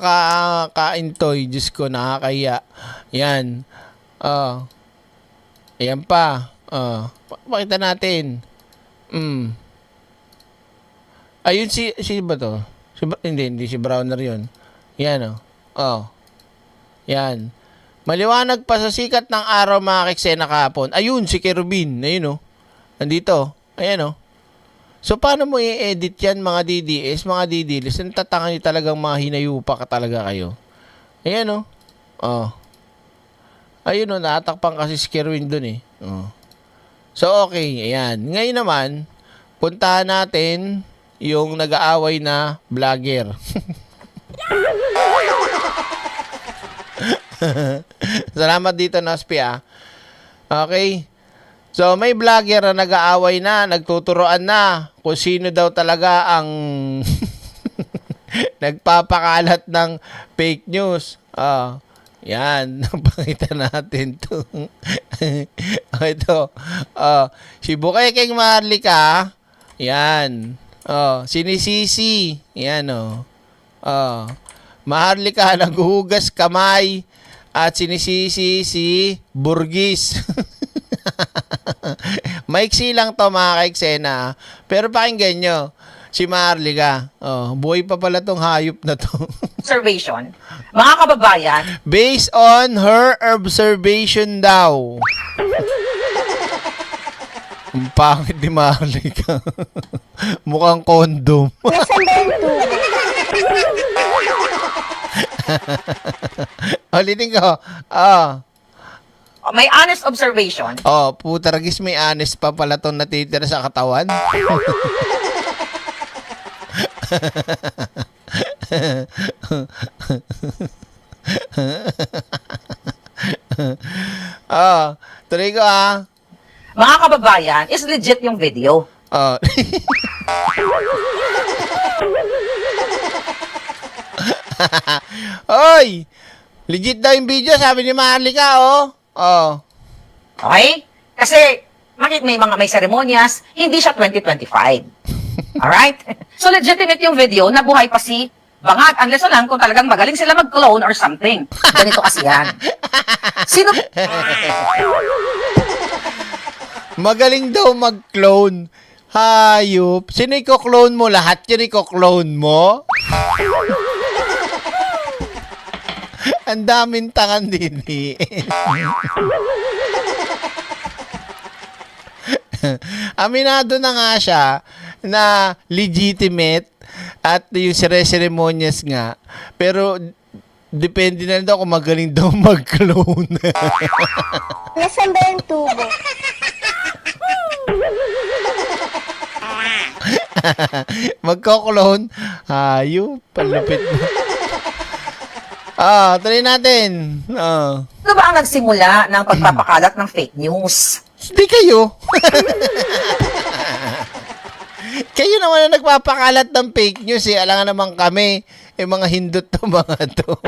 ka-intoy. Diyos ko, nakakaya. Yan. Ayan pa. Pakita natin. Ayun si ba to? Hindi si Browner yun. Yan Yan. Maliwanag pa sa sikat ng araw, mga ka-eksena kahapon. Ayun, si Kerubin. Ayun Nandito. Ayan So, paano mo i-edit yan, mga DDS, mga DDLs? Natatangan nyo talagang mga hinayupa ka talaga kayo. Ayan Ayun naatakpan kasi si Kerwin dun So, okay. Ayan. Ngayon naman, puntahan natin yung nag-aaway na vlogger. Salamat dito, Nospi, Okay. So, may vlogger na nag-aaway na, nagtuturoan na kung sino daw talaga ang nagpapakalat ng fake news. Yan. Pakita natin to. Ito. Si Bukeking Marlica. Yan. Sinisisi. Yan, Maharlika, naghuhugas kamay at sinisisi si Burgis. Maiksi lang to, mga ka-eksena. Pero pakinggan nyo, si Maharlika. Buhay pa pala tong hayop na to. Observation, mga kababayan. Based on her observation daw. Ang pangit ni Maharlika. Mukhang kondom. Nasaan ba yung tubo? Ulitin ko. May honest observation. Putaragis, may honest pa pala itong natitira sa katawan. Tuloy ko Mga kababayan, is legit yung video. Oy! Legit daw yung video, sabi ni Maharlika, Okay? Kasi, may seremonyas, hindi siya 2025. Alright? So, legitimate yung video na buhay pa si Bangag. Unless lang kung talagang magaling sila mag-clone or something. Ganito kasi yan. Sino? Magaling daw mag-clone. Hayop. Sino i-clone mo? Lahat yun i-clone mo? Ang daming tangan din Aminado na nga siya na legitimate at yung seremonyas nga. Pero depende na daw kung magaling daw mag-clone. Nasaan ba yung tubo? Magko-clone? Hayop. Palupit mo. Tuloy natin. Ano ba ang nagsimula ng pagpapakalat ng fake news? Hindi kayo. Kayo naman ang nagpapakalat ng fake news Alangan naman kami. Mga hindot to mga to.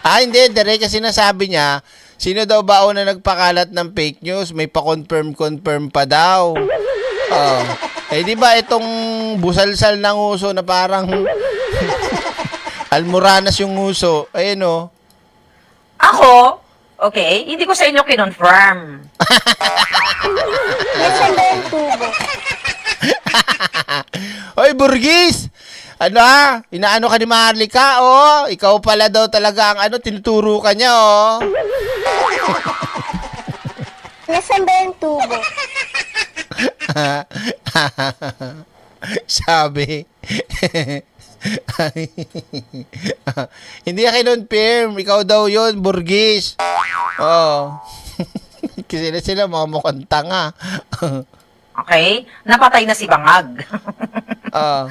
Hindi. Direct kasi nasabi niya, Sino daw ba una nagpakalat ng fake news? May pa-confirm pa daw. Oh. Eh di ba itong busalsal ng uso na parang almoranas yung uso. Ayun oh. Ako, okay, hindi ko sa inyo kinonfirm. Nasaan ba yung tubo? Hoy, Burgis! Ano ha? Inaano ka ni Maharlika, oh? Ikaw pala daw talaga ang tinuturo ka niya, oh. Nasaan ba yung tubo? Sabi. Hindi ka kinonfirm. Ikaw daw yun, Burgis. Oh. Kasi sila mga mukhang tanga. Okay? Napatay na si Bangag. Oh.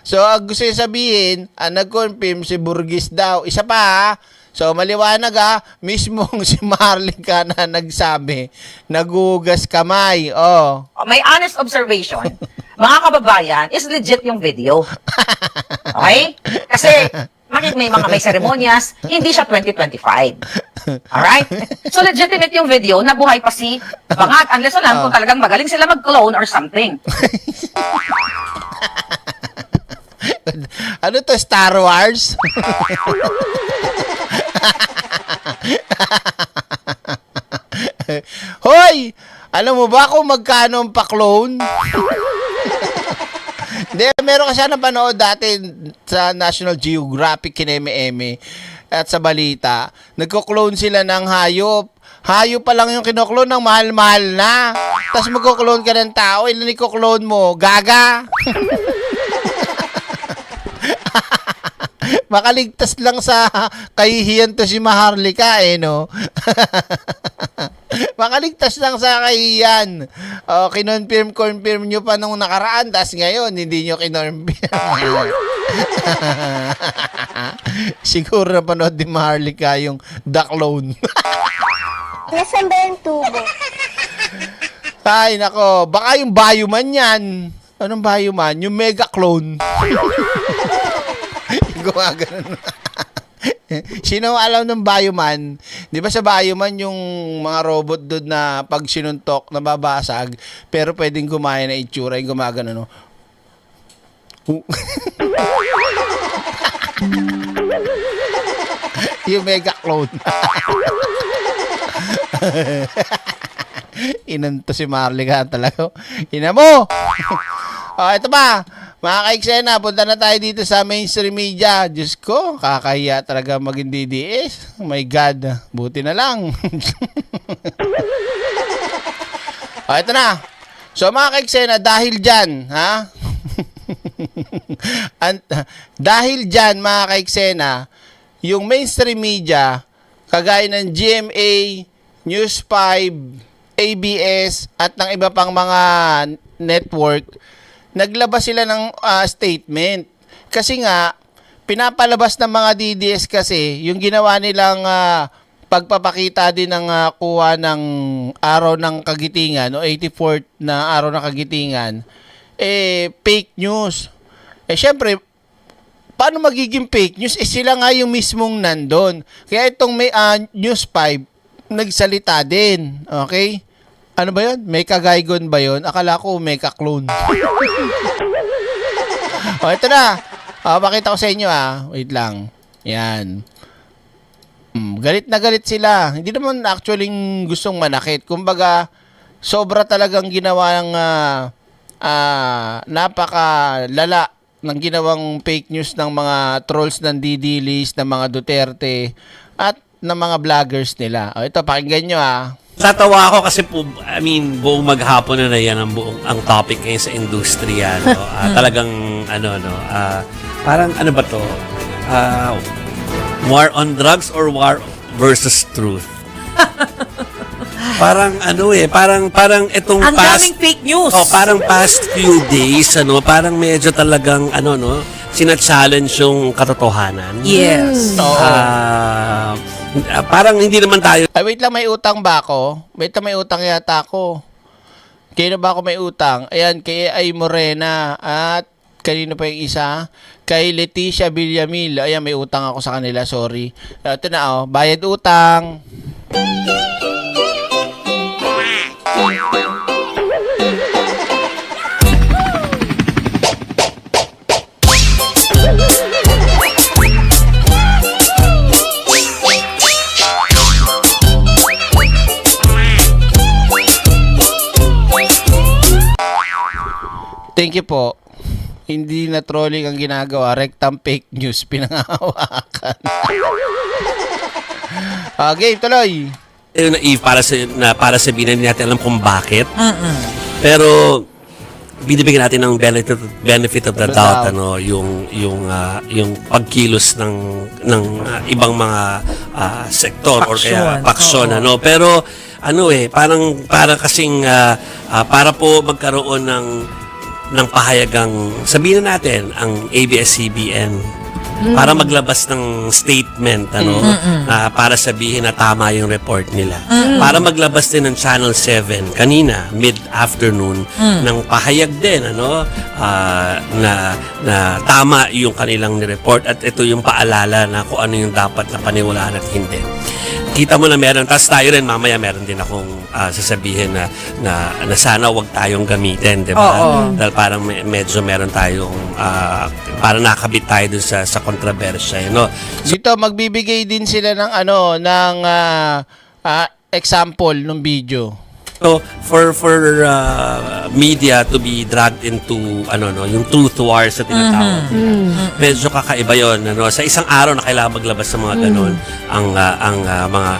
So, ang gusto yung sabihin, nag-confirm si Burgis daw. Isa pa, ha? So, maliwanag, ha? Mismong si Maharlika na nagsabi, nagugas kamay. Oh. May honest observation. Mga kababayan, is legit yung video. Okay? Kasi, may seremonyas, hindi siya 2025. Alright? So, legitimate yung video na buhay pa si Bangag. Unless lang kung talagang magaling sila mag-clone or something. Ano to, Star Wars? Hoy! Alam mo ba kung magkano ang pa-clone? Hindi, meron kasi napanood dati sa National Geographic kineme-eme at sa balita. Nagko-clone sila ng hayop. Hayop pa lang yung kino-clone ng mahal-mahal na. Tapos magko-clone ka ng tao, ilan i-clone mo? Gaga? Makaligtas lang sa kahihiyan to si Maharlika, no? Makaligtas lang sa kahihiyan. O, confirm nyo pa nung nakaraan, tas ngayon, hindi nyo kinonfirm. Siguro napanood ni Maharlika yung The Clone. Nasaan ba yung tubo? Ay, nako. Baka yung Bioman yan. Anong Bioman? Yung Mega Clone. Gumagano. Sino alam ng Bioman? Di ba sa Bioman yung mga robot doon na pag sinuntok, nababasag, pero pwedeng gumaya na itsura, yung gumagano, no? Yung Mega Clone. Inanto si Maharlika talaga. Ina mo! Ito pa. Mga ka-eksena, punta na tayo dito sa mainstream media. Diyos ko, kakahiya talaga maging DDS. Oh my God, buti na lang. Ito na. So mga ka-eksena, dahil dyan, ha? Dahil dyan, mga ka-eksena, yung mainstream media, kagaya ng GMA, News 5, ABS, at ng iba pang mga network, naglabas sila ng statement. Kasi nga, pinapalabas ng mga DDS kasi, yung ginawa nilang pagpapakita din ng kuha ng araw ng kagitingan, o 84th na araw ng kagitingan, fake news. Syempre, paano magiging fake news? Sila nga yung mismong nandun. Kaya itong may News 5, nagsalita din. Okay? Ano ba yun? May kagaygon ba yun? Akala ko may ka-clone. Ito na. Pakita ko sa inyo, Wait lang. Yan. Galit na galit sila. Hindi naman actually gustong manakit. Kumbaga, sobra talagang ginawa ng napakalala ng ginawang fake news ng mga trolls ng DDLs, ng mga Duterte, at ng mga vloggers nila. Ito, pakinggan nyo, Tatawa ako kasi po, buong maghapon na yan ang topic ngayon sa industriya. No? Talagang, parang ano ba to? War on drugs or war versus truth? Parang parang itong ang daming fake news. Parang past few days, parang medyo talagang, sina-challenge yung katotohanan. Yes. Parang hindi naman tayo. Ay, wait lang, may utang ba ako? Wait lang, may utang yata ako. Kaya ba ako may utang? Ayan, kay Ay Morena at kanino pa yung isa? Kay Leticia Villamil. Ayan, may utang ako sa kanila, sorry. Ito na, bayad utang. Thank you po. Hindi na trolling ang ginagawa. Rectam fake news. Pinangahawakan. Okay, tuloy. Yun, Eve, para sabihin na natin alam kung bakit. Pero binibigyan natin ng benefit of the doubt, ano, yung pagkilos ng ibang mga sektor or kaya paksyon, ano. Pero ano parang kasing para po magkaroon ng pahayagang, sabihin na natin, ang ABS-CBN para maglabas ng statement, ano, para sabihin na tama yung report nila. Para maglabas din ng Channel 7 kanina, mid-afternoon, ng pahayag din, ano, na tama yung kanilang report at ito yung paalala na kung ano yung dapat na paniwalaan at hindi. Kita mo na meron, tapos tayo rin mamaya meron din akong sasabihin na sana wag tayong gamitin, di ba? Dahil parang medyo meron tayong parang nakabit tayo dun sa kontrobersya, no? Dito magbibigay din sila ng example ng video. So for media to be dragged into yung truth wars na tinatawag. Medyo kakaiba 'yon, ano, sa isang araw na kailangan maglabas ng mga ganun ang mga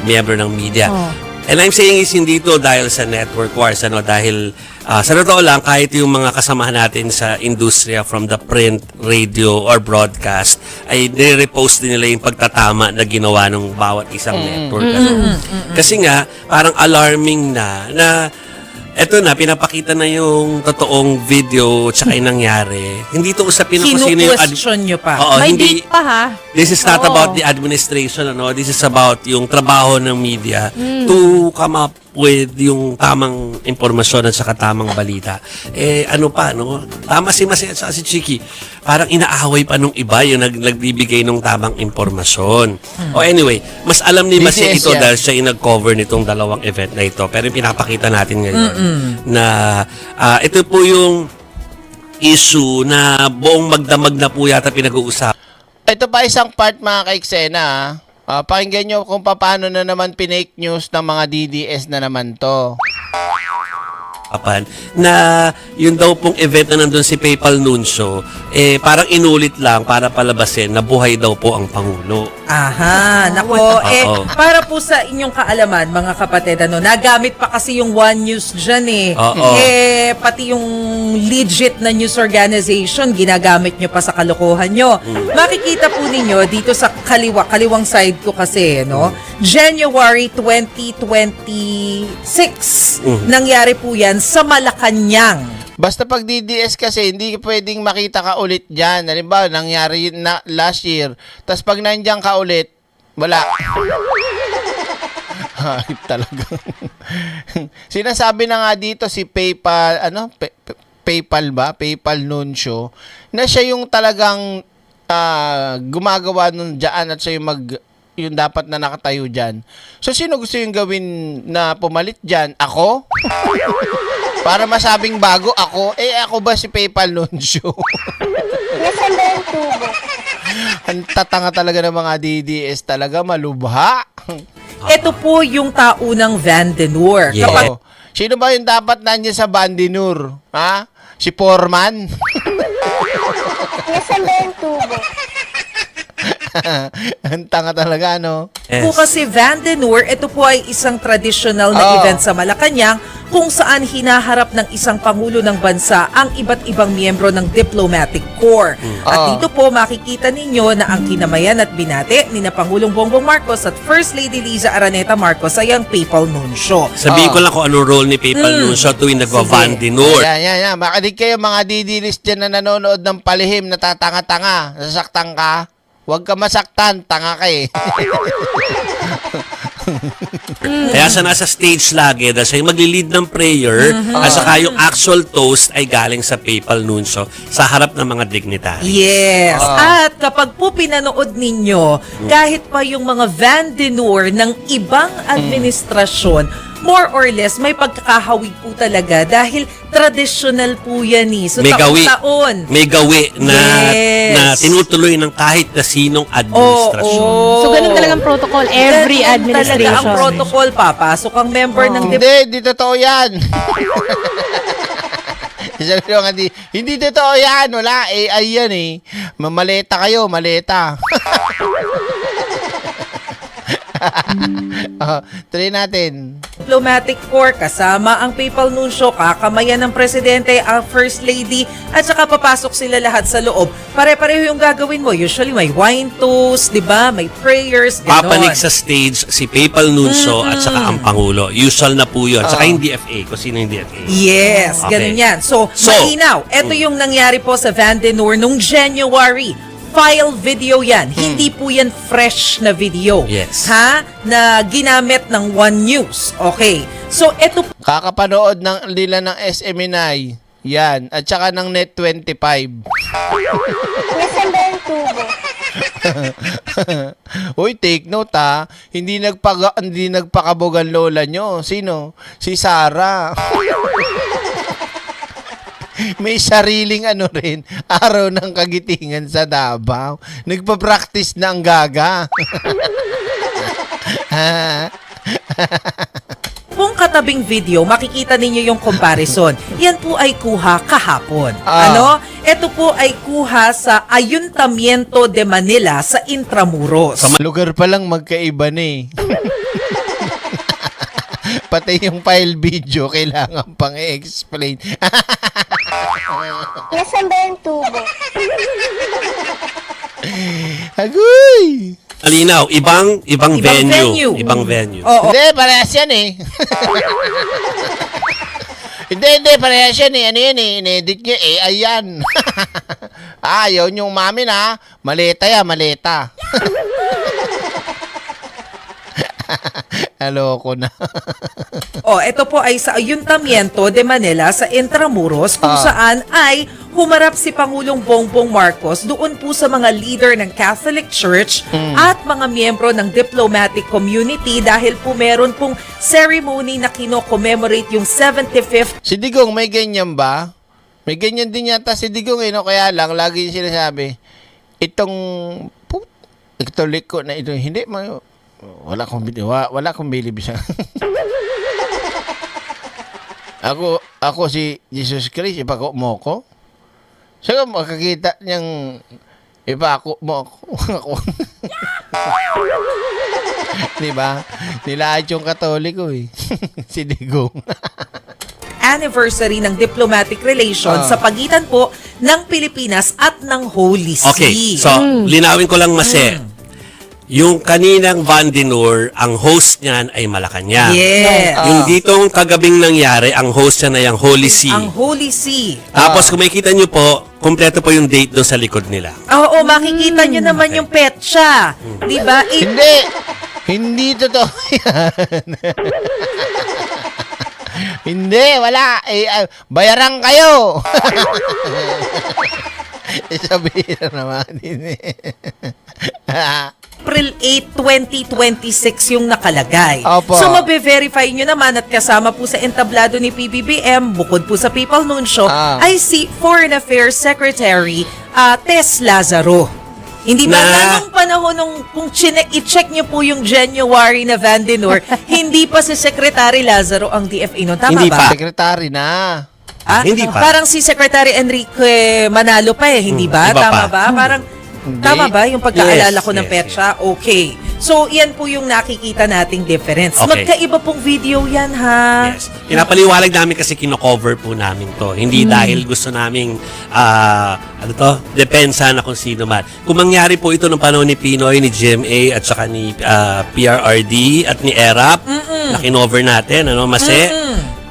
miyembro ng media. And I'm saying is hindi ito dahil sa network wars, ano, dahil sa totoo lang, kahit yung mga kasamahan natin sa industriya from the print, radio, or broadcast, ay nire-repost din nila yung pagtatama na ginawa ng bawat isang network. Ano. Kasi nga, parang alarming na eto na, pinapakita na yung totoong video tsaka yung nangyari. Hindi ito usapin na kung sino yung... Kinu-question nyo pa. Oo, May hindi, date pa, ha? This is not about the administration, ano. This is about yung trabaho ng media to come up with yung tamang impormasyon at saka tamang balita. Ano pa, no? Tama si Masaya at si Chiki. Parang inaaway pa nung iba yung nagbibigay ng tamang impormasyon. O anyway, mas alam ni Masaya ito dahil siya yung nag-cover nitong dalawang event na ito. Pero yung pinapakita natin ngayon na ito po yung issue na buong magdamag na po yata pinag-uusap. Ito pa isang part, mga kaiksena. Pakinggan nyo kung paano na naman pinake news ng mga DDS na naman to. Na yun daw pong event na nandun si PayPal Nuncio, parang inulit lang para palabasin na buhay daw po ang Pangulo. Aha, nako. Para po sa inyong kaalaman, mga kapatid, nagamit pa kasi yung One News dyan pati yung legit na news organization, ginagamit nyo pa sa kalokohan nyo. Makikita po ninyo dito sa kaliwang side ko kasi, no? January 2026, nangyari po yan sa Malacanang. Basta pag DDS kasi, hindi pwedeng makita ka ulit dyan. Halimbawa, nangyari na last year. Tapos pag nandiyan ka ulit, wala. Hype talaga. Sinasabi na nga dito si PayPal, PayPal ba? PayPal Nuncio, na siya yung talagang gumagawa nun dyan at siya yung dapat na nakatayo dyan. So, sino gusto yung gawin na pumalit dyan? Ako? Para masabing bago ako, ako ba si PayPal Nuncio? Nasaan ba yung tubo? Ang tatanga talaga ng mga DDS talaga, malubha. Ito po yung taunang Vandenur. Yeah. Sino ba yung dapat nandiyan sa Vandenur? Ha? Si Foreman? Nasaan ba yung tubo? Ang tanga talaga, no? Po kasi Vandenur, ito po ay isang traditional na event sa Malacanang kung saan hinaharap ng isang pangulo ng bansa ang iba't ibang miyembro ng diplomatic corps. At dito po makikita ninyo na ang kinamayan at binati ni na Pangulong Bongbong Marcos at First Lady Liza Araneta Marcos ay ang PayPal Nuncio. Sabihin ko lang kung anong role ni PayPal Nuncio tuwing nagwa-Vandenur. Yan. Makinig kayo mga DD-list dyan na nanonood ng palihim, natatanga-tanga, nasasaktan ka. Huwag ka masaktan, tanga ka eh. Kaya siya nasa stage lagi dahil siya yung magli-lead ng prayer at saka yung actual toast ay galing sa papal nuncio sa harap ng mga dignitary. Yes. At kapag po pinanood ninyo, kahit pa yung mga vendor ng ibang administrasyon, more or less, may pagkakahawig po talaga dahil traditional po yan eh. So, May gawi. taon-taon. May gawi na, Yes. na tinutuloy ng kahit na sinong administrasyon. So, ganun talagang protocol every Ganun talaga ang administration. protocol. Papasok ang member ng Hindi totoo yan. Sabi ko nga, hindi totoo yan. Wala, AI yan eh. Maleta kayo, maleta. Try natin. Diplomatic Corps kasama ang papal nuncio, kakamayan ng presidente, ang first lady, at saka papasok sila lahat sa loob. Pare-pareho yung gagawin mo. Usually may wine toast, di ba? May prayers, gano'n. Papanig sa stage si papal nuncio at saka ang pangulo. Usual na po yun. Saka yung DFA, kung sino yung DFA. Yes, Okay. ganun yan. So, malinaw. Ito yung nangyari po sa Vandenor nung January. File video yan. Hindi po yan fresh na video. Yes. Ha? Na ginamit ng One News. Okay. So, ito Kakapanood nila ng SMNI. Yan. At saka ng Net25. Nasaan ba yung tubo? Uy, take note ha. Hindi nagpakabugan lola nyo. Sino? Si Sarah. May sariling rin, araw ng kagitingan sa Davao. Nagpa-practice na ang gaga. pong katabing video, makikita ninyo yung comparison. Yan po ay kuha kahapon. Ito po ay kuha sa Ayuntamiento de Manila sa Intramuros. Sa lugar pa lang magkaiba na eh. Pati yung file video, kailangan pang i-explain. Nasaan ba yung tubo? Agoy! Alinaw, ibang venue. Ibang venue. Oo. Hindi, parehas yan eh. Hindi, parehas yan eh. Ano yan eh, in-edit nyo, AI yan. Yun yung mami na, maleta yan, maleta. Aloko na. Ito po ay sa Ayuntamiento de Manila sa Intramuros kung saan ay humarap si Pangulong Bongbong Marcos doon po sa mga leader ng Catholic Church at mga miyembro ng diplomatic community dahil po meron pong ceremony na kino-commemorate yung 75th. Si Digong, may ganyan ba? May ganyan din yata si Digong no? Kaya lang, lagi yung sinasabi, itong ito na ito, hindi, wala akong bilib siya. Ako si Jesus Christ, ipako mo ko. Saka makakita niyang ipako mo ako. Diba? Nilahat yung Katoliko eh. Si Digong. Anniversary ng diplomatic relations sa pagitan po ng Pilipinas at ng Holy See. Okay, so linawin ko lang yung kaninang Vandenor, ang host niyan ay Malacanang. Yes. Yung ditong kagabing nangyari, ang host niya ay ang Holy See. Ang Holy See. Tapos kung makikita nyo po, kumpleto po yung date doon sa likod nila. Oo, makikita nyo naman yung petsa. Di ba? Hindi totoo yan. Hindi, wala. Bayaran kayo. Sabihin na naman. April 8, 2026 yung nakalagay. Opo. So, mabe-verify nyo naman at kasama po sa entablado ni PBBM, bukod po sa Papal Nuncio, ay si Foreign Affairs Secretary Tess Lazaro. Hindi ba nung panahon kung i-check nyo po yung January na Vandenor, hindi pa si Secretary Lazaro ang DFA noon. Tama Hindi ba? pa. Secretary na. Hindi pa. Parang si Secretary Enrique Manalo pa hindi ba? Iba Tama pa. ba? Parang tama ba yung pagkaalala ko ng Yes, petsa? Okay. So, yan po yung nakikita nating difference. Okay. Magkaiba pong video yan, ha? Yes. Pinapaliwalag namin kasi kino-cover po namin to. Hindi dahil gusto naming depensa na kung sino man. Kung mangyari po ito ng panahon ni Pinoy, ni GMA at saka ni PRRD at ni ERAP, na kinover natin,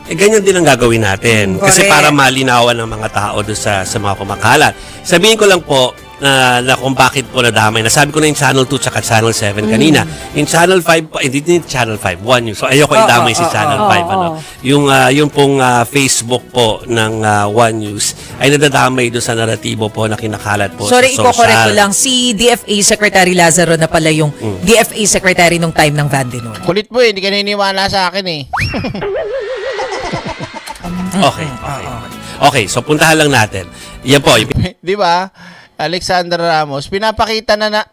ganyan din ang gagawin natin. Kasi Correct. para malinawan ng mga tao doon sa mga kumakalat. Sabihin ko lang po, na kung bakit po nadamay. Nasabi ko na yung Channel 2 tsaka Channel 7 kanina. Yung Channel 5 po, hindi din Channel 5, One News. So ayoko idamay si Channel 5. Yung pong Facebook po ng One News ay nadadamay doon sa naratibo po na kinakalat po Sorry, sa social. iko-correct ko lang. Si DFA Secretary Lazaro na pala yung DFA Secretary nung time ng Vandenor. Kulit mo hindi ka naniniwala sa akin eh. Okay, so puntahan lang natin. Yan po. Di ba? Alexander Ramos, pinapakita na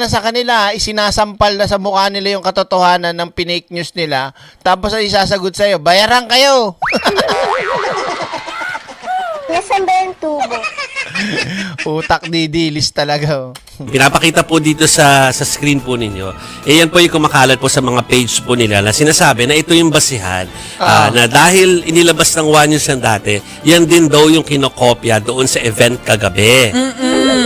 sa kanila, isinasampal na sa mukha nila yung katotohanan ng pinake news nila, tapos ay isasagot sa'yo, bayaran kayo! Nasaan ba yung tubo? Utak didilis talaga. Oh. Pinapakita po dito sa screen po ninyo. Yan po yung kumakalat po sa mga page po nila na sinasabi na ito yung basihan na dahil inilabas ng One News yan dati, yan din daw yung kinokopya doon sa event kagabi.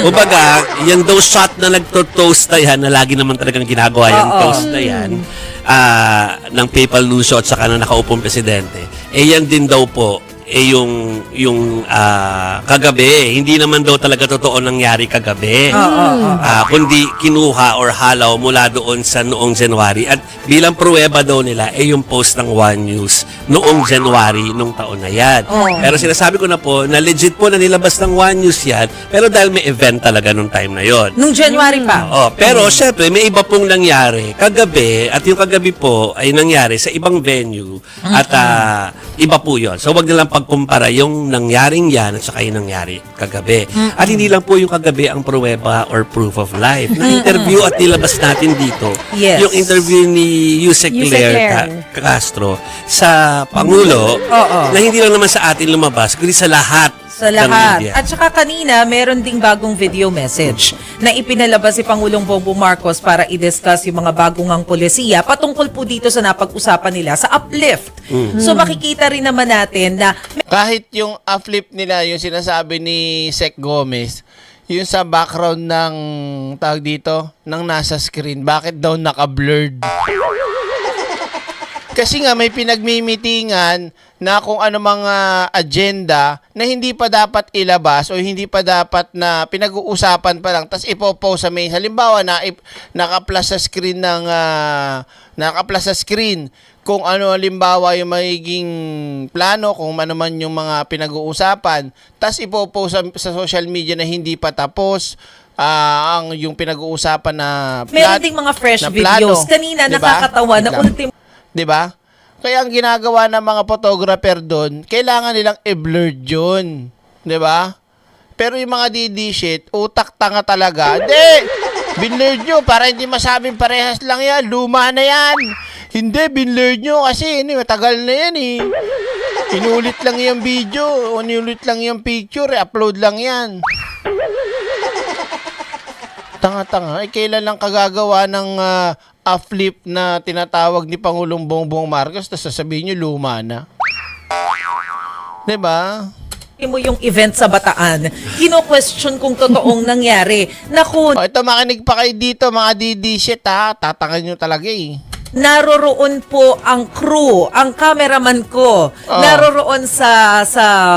Kumbaga, yan daw shot na nagto-toast na yan, na lagi naman talagang ginagawa yung toast na yan ng PayPal Lucio at saka na nakaupong presidente. Yan din daw po yung kagabi, hindi naman daw talaga totoo nangyari kagabi. Kundi kinuha or halaw mula doon sa noong January. At bilang pruweba daw nila, yung post ng One News noong January nung taon na yan. Pero sinasabi ko na po, na legit po na nilabas ng One News yan, pero dahil may event talaga nung time na yon. Nung January pa. Pero syempre, may iba pong nangyari kagabi, at yung kagabi po ay nangyari sa ibang venue, at iba po yon. So wag nilang pagkumpara yung nangyaring yan at saka yung nangyari kagabi. At hindi lang po yung kagabi ang pruweba or proof of life. Na-interview at nilabas natin dito yung interview ni Yusek Claire Castro sa Pangulo na hindi lang naman sa atin lumabas, kundi sa lahat. Sa lahat. At saka kanina, meron ding bagong video message na ipinalabas si Pangulong Bongbong Marcos para i-discuss yung mga bagong ang polisiya patungkol po dito sa napag-usapan nila sa uplift. So makikita rin naman natin na Kahit yung uplift nila, yung sinasabi ni Sec Gomez, yung sa background ng tawag dito, ng nasa screen, bakit daw naka-blurred? Kasi nga may pinagmimitingan na kung ano mga agenda na hindi pa dapat ilabas o hindi pa dapat na pinag-uusapan pa lang tas ipopost sa main. Halimbawa na naka-plus sa screen ng naka-plus sa screen kung ano halimbawa yung magiging plano, kung ano man yung mga pinag-uusapan, tas ipopost sa social media na hindi pa tapos ang yung pinag-uusapan na meron ding mga fresh na videos. plano. Kanina Diba? nakakatawa na ultimo 'Di ba? Kaya ang ginagawa ng mga photographer doon, kailangan nilang i-blurred 'yun, 'di ba? Pero yung mga DD shit, utak tanga talaga. Hindi, binlurred nyo para hindi masabing parehas lang yan. Luma na yan. Hindi, binlurred nyo kasi matagal na yan eh. Inulit lang yung video, inulit lang yung picture, upload lang yan. Tanga-tanga. Kailan lang kagagawa ng flip na tinatawag ni Pangulong Bongbong Marcos tapos sasabihin nyo luma na. Diba? mo yung event sa Bataan, kino-question kung totoong nangyari. Naku, ito makinig pa kayo dito mga DD shit ha. Tatangan nyo talaga eh. naroroon po ang crew, ang cameraman ko, naroroon sa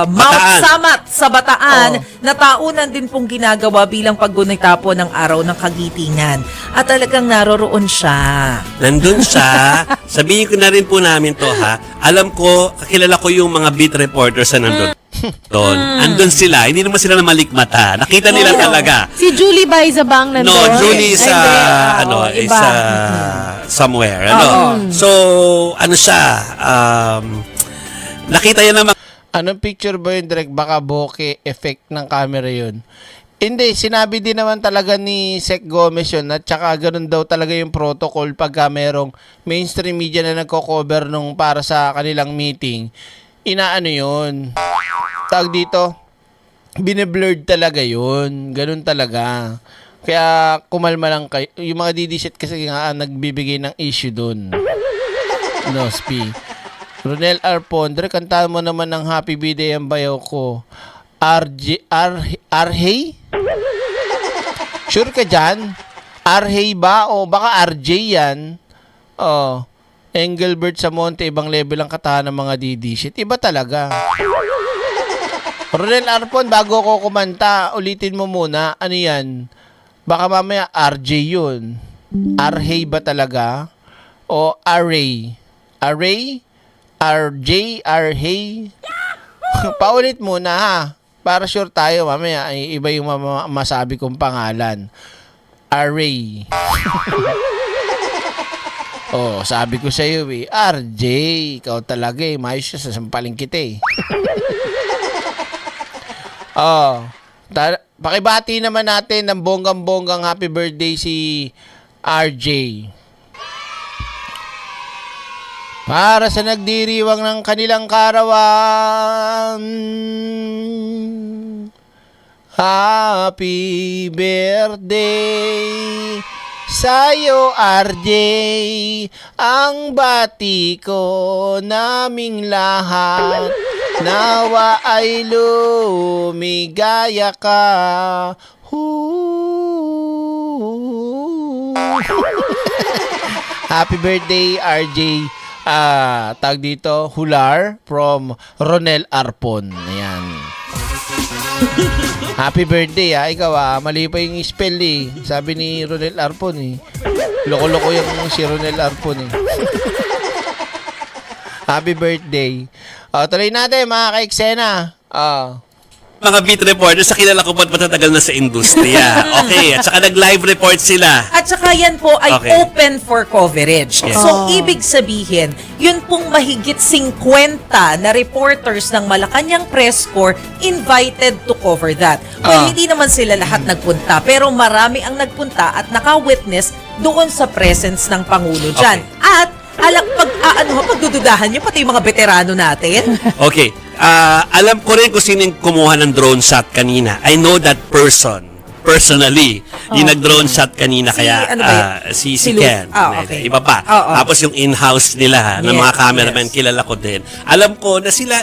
Mount Samat sa Bataan, na taunan din pong ginagawa bilang paggunita po ng araw ng kagitingan. At talagang naroroon siya. Nandun siya. Sabihin ko na rin po namin to ha. Alam ko, kakilala ko yung mga beat reporters na nandun. Andun sila. Hindi naman sila na malikmata. Nakita nila talaga. Si Julie Baizabang nandun. No, Julie sa isa somewhere. So, siya? Nakita yan naman. Anong picture ba yun, Direk? Baka bokeh effect ng camera yun. Hindi, sinabi din naman talaga ni Sec Gomez yun at saka ganun daw talaga yung protocol pagka merong mainstream media na nagko-cover nung para sa kanilang meeting. Inaano yun? Tawag dito, bine-blurred talaga yun. Ganun talaga. Kaya kumalma lang kayo. Yung mga DD-shit kasi nga nagbibigay ng issue dun. No, Spi. Ronel R. Pondre, kantahan mo naman ng Happy Birthday ang bayaw ko. Arhey? Sure ka dyan? Arhey ba? O baka RJ yan? Engelbert Samonte, ibang level ang katahan ng mga DD shit. Iba talaga. Ronel Arpon, bago ko kumanta, ulitin mo muna. Ano yan? Baka mamaya RJ yun. Arhay ba talaga? O Array? Array? RJ? Arhay? Paulit muna ha. Para sure tayo, mamaya ay iba yung masabi kong pangalan. Array. Oh, sabi ko sa iyo RJ, ikaw talaga mayos siya, sasampalin kita Oh, pakibati naman natin ng bonggang-bonggang happy birthday si RJ. Para sa nagdiriwang ng kanilang karawan, happy birthday sa'yo, RJ. Ang bati ko naming lahat, nawa ay lumigaya ka. Happy birthday, RJ. Tag dito, Hular from Ronel Arpon. Ayan. Happy birthday ikaw mali pa yung spell sabi ni Ronel Arpon loko-loko yung si Ronel Arpon Happy birthday. Tuloy natin mga ka-eksena. Mga beat reporters, sa kilala ko ba't matatagal na sa industriya. Okay, at saka nag-live report sila. At saka yan po ay Okay. open for coverage. Yes. So, ibig sabihin, yun pong mahigit 50 na reporters ng Malacanang Press Corps invited to cover that. Well, hindi naman sila lahat nagpunta, pero marami ang nagpunta at naka-witness doon sa presence ng Pangulo dyan. Okay. At pagdududahan nyo, pati yung mga veterano natin. Okay. Alam ko rin kung sino yung kumuha ng drone shot kanina. I know that person. Personally. Yung nag-drone shot kanina. Si, kaya ano ba yun? si Lu- Ken. okay. Iba pa. Tapos yung in-house nila ng Yes, mga cameraman, yes. kilala ko din. Alam ko na sila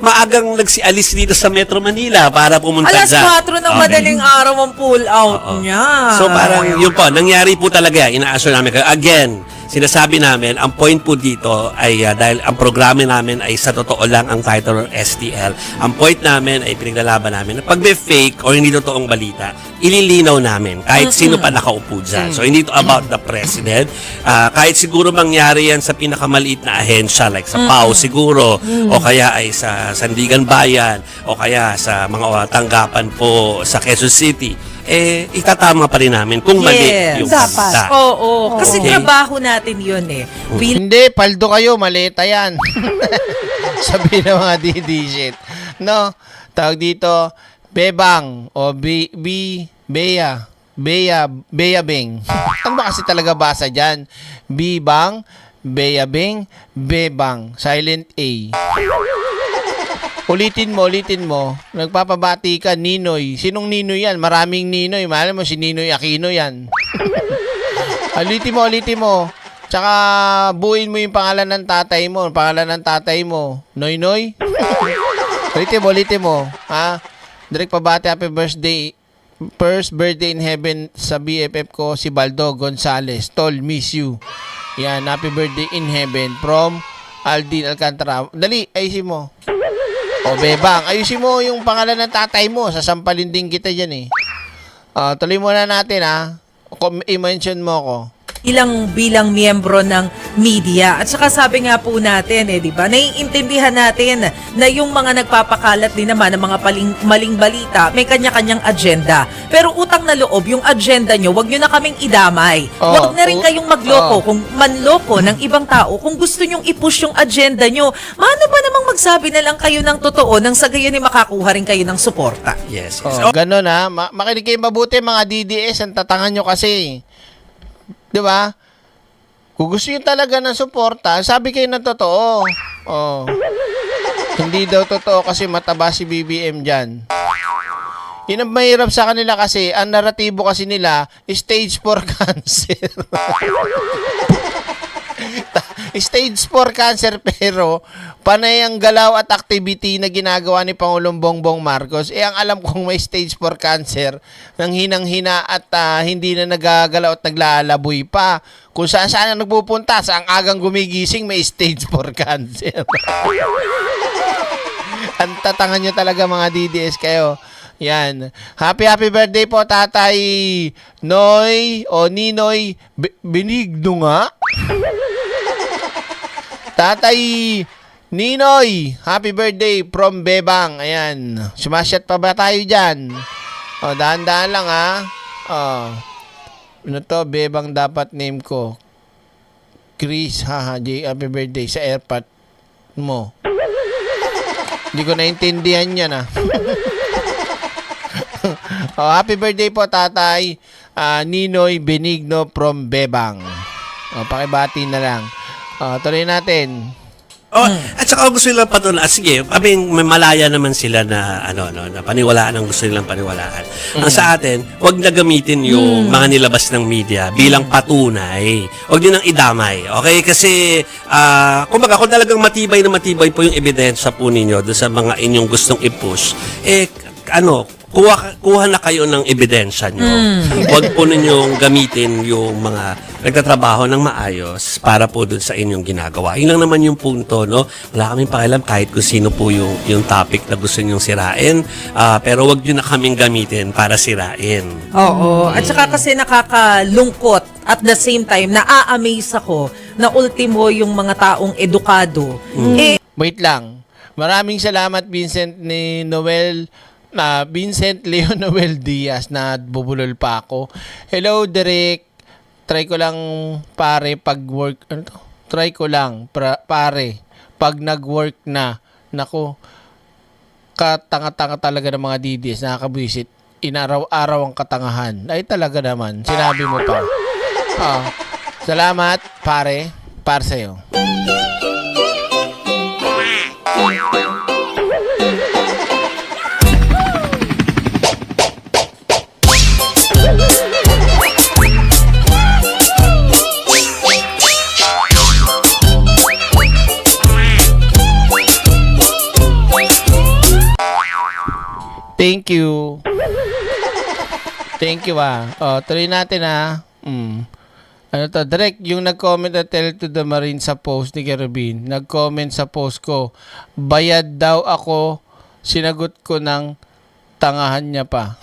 maagang nagsialis dito sa Metro Manila para pumunta Alas dyan. 4 ng madaling araw ang pull out niya. So parang yun po, nangyari po talaga. Ina-assure namin kayo. Again, sinasabi namin, ang point po dito ay dahil ang programa namin ay sa totoo lang ang title ng STL. Ang point namin ay pinaglalaban namin na pag may fake or hindi totoong balita, ililinaw namin kahit sino pa nakaupo dyan. So hindi ito about the president. Kahit siguro mangyari yan sa pinakamaliit na ahensya like sa PAO siguro o kaya ay sa Sandigan Bayan o kaya sa mga tanggapan po sa Quezon City, itatama pa rin namin kung mali yung balita. Oo. Kasi Okay. trabaho natin yun Hindi, paldo kayo, maleta yan. Sabi ng mga DD-shit. No? Tawag dito, Bebang o Bea Beng. Ano ba kasi talaga basa dyan? Bibang, Bea Beng, Bebang. Silent A. Ulitin mo. Nagpapabati ka, Ninoy. Sinong Ninoy yan? Maraming Ninoy. Mahal mo si Ninoy Aquino yan. Ulitin mo. Tsaka buuin mo yung pangalan ng tatay mo. Pangalan ng tatay mo. Noy. Ulitin mo. Direct pabati, happy birthday. First birthday in heaven sa BFF ko, si Baldo Gonzales. Tol, miss you. Yan, happy birthday in heaven from Aldin Alcantara. Dali, ayusin mo. O, Bebang, ayusin mo yung pangalan ng tatay mo. Sasampalin din kita dyan tuloy muna natin i-mention mo ko. bilang miyembro ng media. At saka sabi nga po natin, di ba, naiintindihan natin na yung mga nagpapakalat din naman ng mga maling balita, may kanya-kanyang agenda. Pero utang na loob, yung agenda nyo, wag nyo na kaming idamay. Wag na rin kayong magloko, kung manloko ng ibang tao, kung gusto nyong i-push yung agenda nyo, mano ba namang magsabi na lang kayo ng totoo nang sa gayon makakuha rin kayo ng suporta? Yes. Ganun makinig kayo mabuti mga DDS, ang tatangan nyo kasi. Di ba? Kung gusto nyo talaga ng suporta, sabi kayo ng totoo. Hindi daw totoo kasi mataba si BBM dyan. Yun ang mahirap sa kanila kasi, ang naratibo kasi nila, stage 4 cancer. Stage 4 cancer pero panay ang galaw at activity na ginagawa ni Pangulong Bongbong Marcos. Ang alam kong may stage 4 cancer nang hinang-hina at hindi na nagagalaw at naglalaboy pa. Kung saan nagpupunta, sa ang agang gumigising may stage 4 cancer. Ang tatangan nyo talaga mga DDS kayo. Yan. Happy birthday po, Tatay Noy o Ninoy Benigno nga. Tatay Ninoy, happy birthday from Bebang. Ayan. Sumasyat pa ba tayo dyan? O, dahan-dahan lang ha. O. Ano to? Bebang dapat name ko. Chris, haha, happy birthday sa airpot mo. Hindi ko naintindihan yan ah. Oh, happy birthday po, Tatay Ninoy Benigno from Bebang. Oh, pakibati na lang. Oh, tuloy natin. Oh, at saka gusto nilang patunayan. Sige, may malaya naman sila na na paniwalaan ang gusto nilang paniwalaan. Ang sa atin, wag na gamitin yung mga nilabas ng media bilang patunay. Wag niyo nang idamay. Okay? Kasi kumbaga kung talagang matibay na matibay po yung ebidensya po ninyo doon sa mga inyong gustong i-push, kuha na kayo ng ebidensya nyo. Huwag po ninyong gamitin yung mga nagtatrabaho ng maayos para po dun sa inyong ginagawa. Yun lang naman yung punto, no? Wala kaming pakialam kahit kung sino po yung topic na gusto nyong sirain. Pero huwag nyo na kaming gamitin para sirain. Oo. At saka kasi nakakalungkot at the same time, naa-amaze ako na ultimo yung mga taong edukado. Wait lang. Maraming salamat, Vincent Leo Noel Diaz na bubulol pa ako. Hello, Derek. Try ko lang pare pag work. Ano to? Try ko lang pare pag nag-work na. Nako. Katanga-tanga talaga ng mga DDS. Nakakabwisit. Inaraw-araw ang katangahan. Ay talaga naman. Sinabi mo pa. Salamat, pare. Para sa'yo. Thank you. Thank you tuloy natin Ano to, direct yung nag-comment na tell to the Marine sa post ni Kerubin. Nag-comment sa post ko, bayad daw ako, sinagot ko ng tangahan niya pa.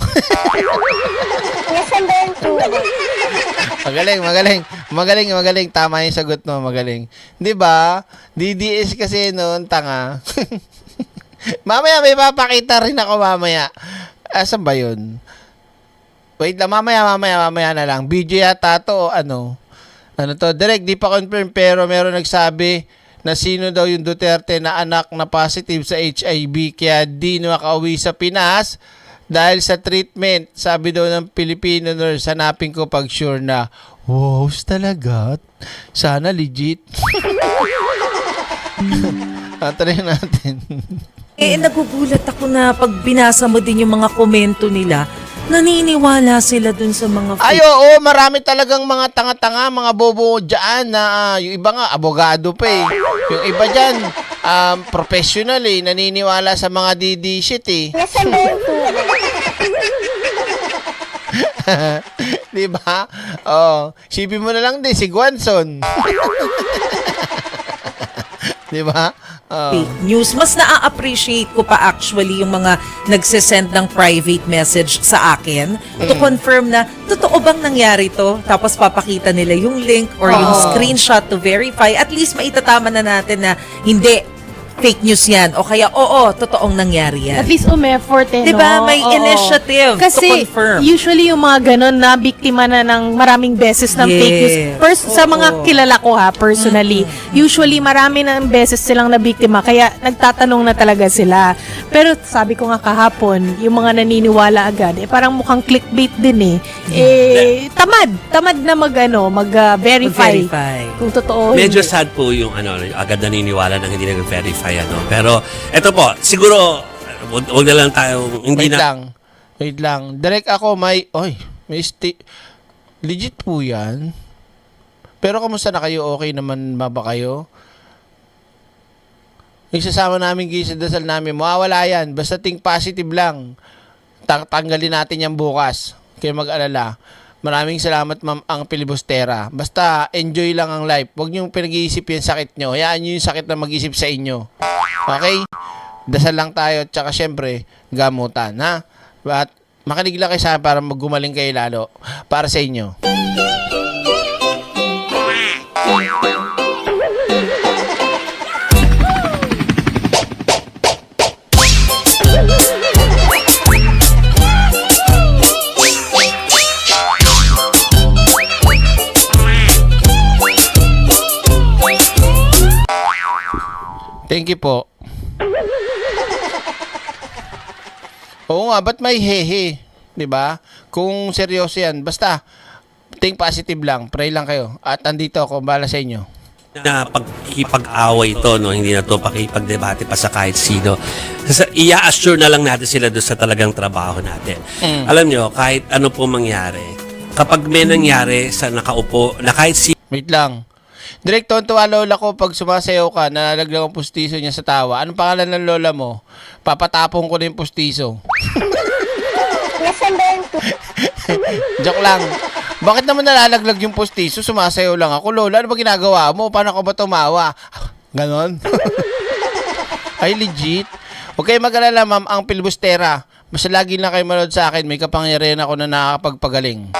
Nasaan ba yung tubo? Magaling. Tama yung sagot mo, magaling. 'Di ba? DDS kasi noon tanga. Mamaya may papakita rin ako mamaya. Asan ba 'yun? Wait lang, mamaya na lang. Video yata to o ano? Ano to? Direct, di pa confirm pero meron nagsabi na sino daw yung Duterte na anak na positive sa HIV kaya di nakauwi sa Pinas dahil sa treatment. Sabi daw ng Filipino nurse, hanapin ko pag sure na. Wow, talaga? Sana legit. Try natin. Nagugulat ako na pag binasa mo din yung mga komento nila, naniniwala sila dun sa mga Ay, oo, marami talagang mga tanga-tanga, mga bobo dyan na yung iba nga, abogado pa eh. Yung iba dyan, professional eh, naniniwala sa mga DD shit eh. Nasaan ba yung tubo? Diba? Oh, sipin mo na lang din si Guanson. Diba? fake news. Mas na-appreciate ko pa actually yung mga nagsisend ng private message sa akin to confirm na totoo bang nangyari to. Tapos papakita nila yung link or yung screenshot to verify. At least maitatama na natin na hindi fake news yan. O kaya, oo, totoong nangyari yan. At least umeffort no? Diba? May initiative kasi to confirm. usually yung mga ganun na biktima na ng maraming beses ng fake news. First, sa mga kilala ko personally, usually marami ng beses silang nabiktima kaya nagtatanong na talaga sila. Pero sabi ko nga kahapon, yung mga naniniwala agad, parang mukhang clickbait din tamad na mag-verify kung totoo. Medyo sad po yung agad naniniwala nang hindi nag-verify Pero eto po, siguro wag na lang tayo Wait lang. Direct ako legit po 'yan. Pero kamusta na kayo? Okay naman ba kayo? Isasama namin kayo sa dasal namin. Mawawala yan. Basta think positive lang. Tanggalin natin yan bukas. Kaya mag-alala. Maraming salamat, ma'am, ang pilibustera. Basta, enjoy lang ang life. Huwag niyong pinag-iisip yung sakit nyo. Hayaan nyo yung sakit na mag-isip sa inyo. Okay? Dasal lang tayo, tsaka syempre, gamutan, ha? At makinig lang kayo sa akin para maggumaling kayo lalo. Para sa inyo. Thank you po. Oo nga, ba't may hehe? 'Di ba? Kung seryoso yan, basta think positive lang, pray lang kayo. At andito ako, bala sa inyo. Na pagkipag-away ito, no? Hindi na to pakipag-debate pa sa kahit sino. I-assure na lang natin sila doon sa talagang trabaho natin. Alam nyo, kahit ano po mangyari, kapag may nangyari sa nakaupo, na kahit Wait lang. Direk, tuwa lola ko pag sumasayaw ka, nalalaglag ang pustiso niya sa tawa. Anong pangalan ng lola mo? Papatapong ko na yung pustiso. Joke lang. Bakit naman nalalaglag yung pustiso? Sumasayaw lang ako. Lola, ano ba ginagawa mo? Paano ka ba tumawa? Ganon? Ay, legit. Okay, mag-alala, ma'am, ang pilbustera. Basta lagi lang kayo manood sa akin. May kapangyarihan ako na nakakapagpagaling.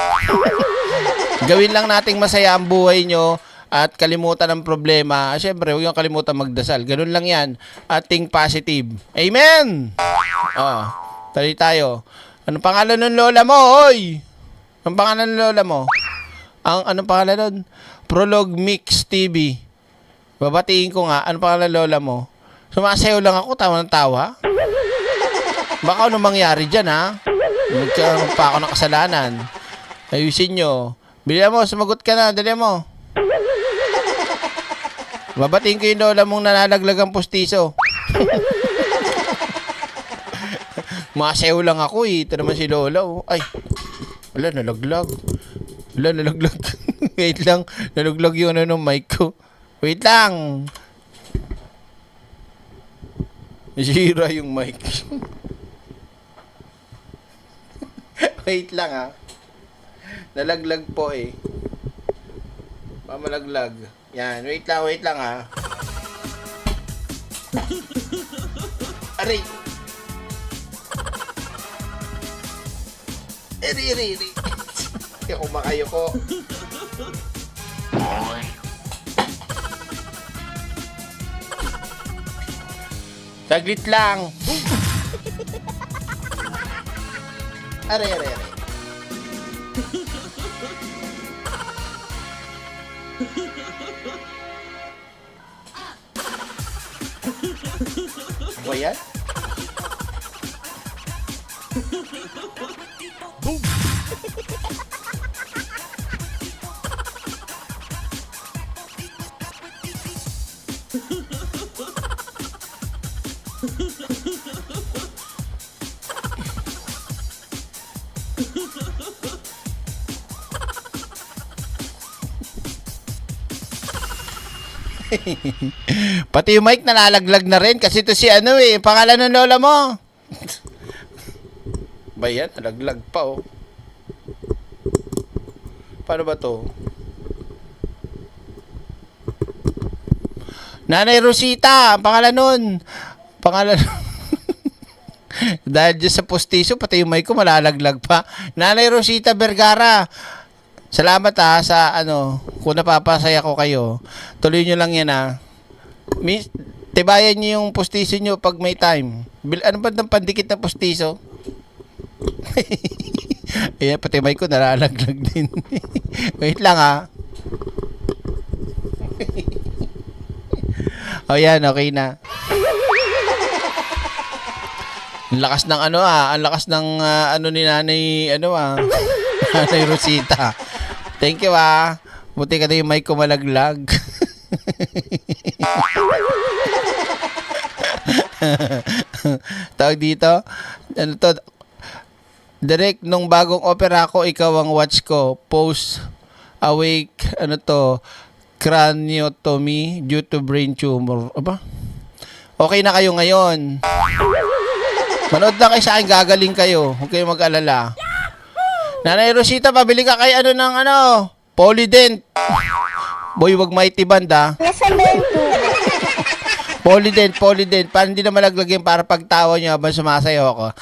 Gawin lang nating masaya ang buhay nyo at kalimutan ang problema. Siyempre, huwag yung kalimutan magdasal. Ganun lang yan. At think positive. Amen! Tali tayo. Anong pangalan ng lola mo, oy? Anong pangalan ng lola mo? Anong pangalan nun? Prologue Mix TV. Babatiin ko nga. Anong pangalan ng lola mo? Sumasayaw lang ako, tawa ng tawa. Baka anong mangyari dyan, ha? Magkaroon pa ako ng kasalanan. Ayusin nyo. Bilihan mo, sumagot ka na. Dali mo. Babatiin ko yung lola mong nalalaglag ang pustiso. Masayaw lang ako eh. Ito naman si lola. Oh. Ay. Wala, nalaglag. Wait lang. Nalaglag yung ano ng mic ko. Wait lang. Sira yung mic. Wait lang ha. Nalaglag po eh. Pamalaglag. Yan, wait lang ha. Aray. Eri. Hindi ako makayoko. Saglit lang. Aray. Ba yan? Pati yung mic nalalaglag na rin kasi to si ano eh, pangalan ng lola mo. Ba yan? Nalaglag pa oh. Paano ba to? Nanay Rosita, ang pangalan nun. Dahil dyan sa postiso, pati yung mic ko malalaglag pa. Nanay Rosita Vergara. Salamat sa ano, kung napapasaya ko kayo. Tuloy nyo lang yan tibayan nyo yung postiso nyo pag may time. Ano ba ng pandikit na postiso? Ayan, pati mic ko nalalaglag din. Wait lang O yan, okay na. Ang lakas ng ang lakas ng ni nanay, Nanay Rosita. Thank you Buti ka na yung mic ko malaglag. Tawag dito. Ano to? Direct nung bagong opera ko, ikaw ang watch ko. Post awake, craniotomy due to brain tumor. Aba? Okay na kayo ngayon. Manood na kayo sa akin, gagaling kayo. Huwag kayong mag-alala. Nanay Rosita, pabili ka kay Polydent. Boy, wag Mighty Band Polydent. Paano hindi na malaglag yun para pagtawa nyo habang sumasayaw ako?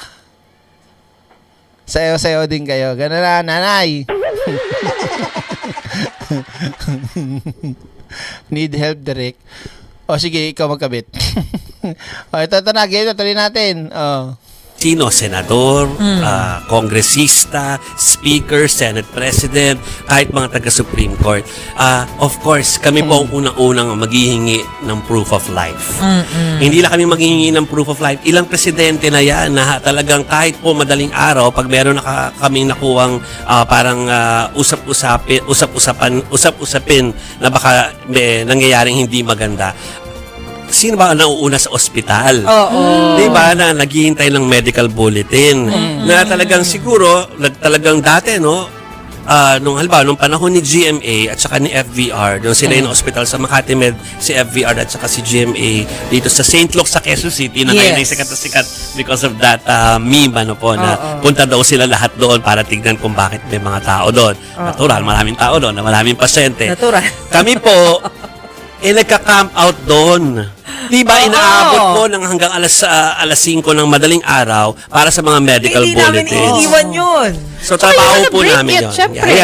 Sayaw-sayaw din kayo. Ganun na, nanay. Need help, Derek. O sige, ikaw magkabit. O, ito na. Game na, tuloy natin. O. Sino? Senador, kongresista, speaker, Senate President, kahit mga taga-Supreme Court. Of course, kami po ang unang-unang maghihingi ng proof of life. Hindi lang kami maghihingi ng proof of life. Ilang presidente na yan na talagang kahit po madaling araw, pag meron na kaming nakuwang parang usap-usapin na baka may nangyayaring hindi maganda, sino ba ang nauuna sa ospital? Di ba na naghihintay ng medical bulletin na talagang siguro talagang dati nung panahon ni GMA at saka ni FVR, doon sila yung ospital sa Makati Med, si FVR at saka si GMA dito sa St. Luke sa Quezon City na ngayon ay sikat na sikat because of that meme na punta daw sila lahat doon para tignan kung bakit may mga tao doon. Natural, maraming tao doon, maraming pasyente. Natural. Kami po nagka-camp out doon. Di ba inaabot po ng hanggang alas 5 ng madaling araw para sa mga medical bulletins. Hindi namin iiwan yun. So, trabaho po namin yun.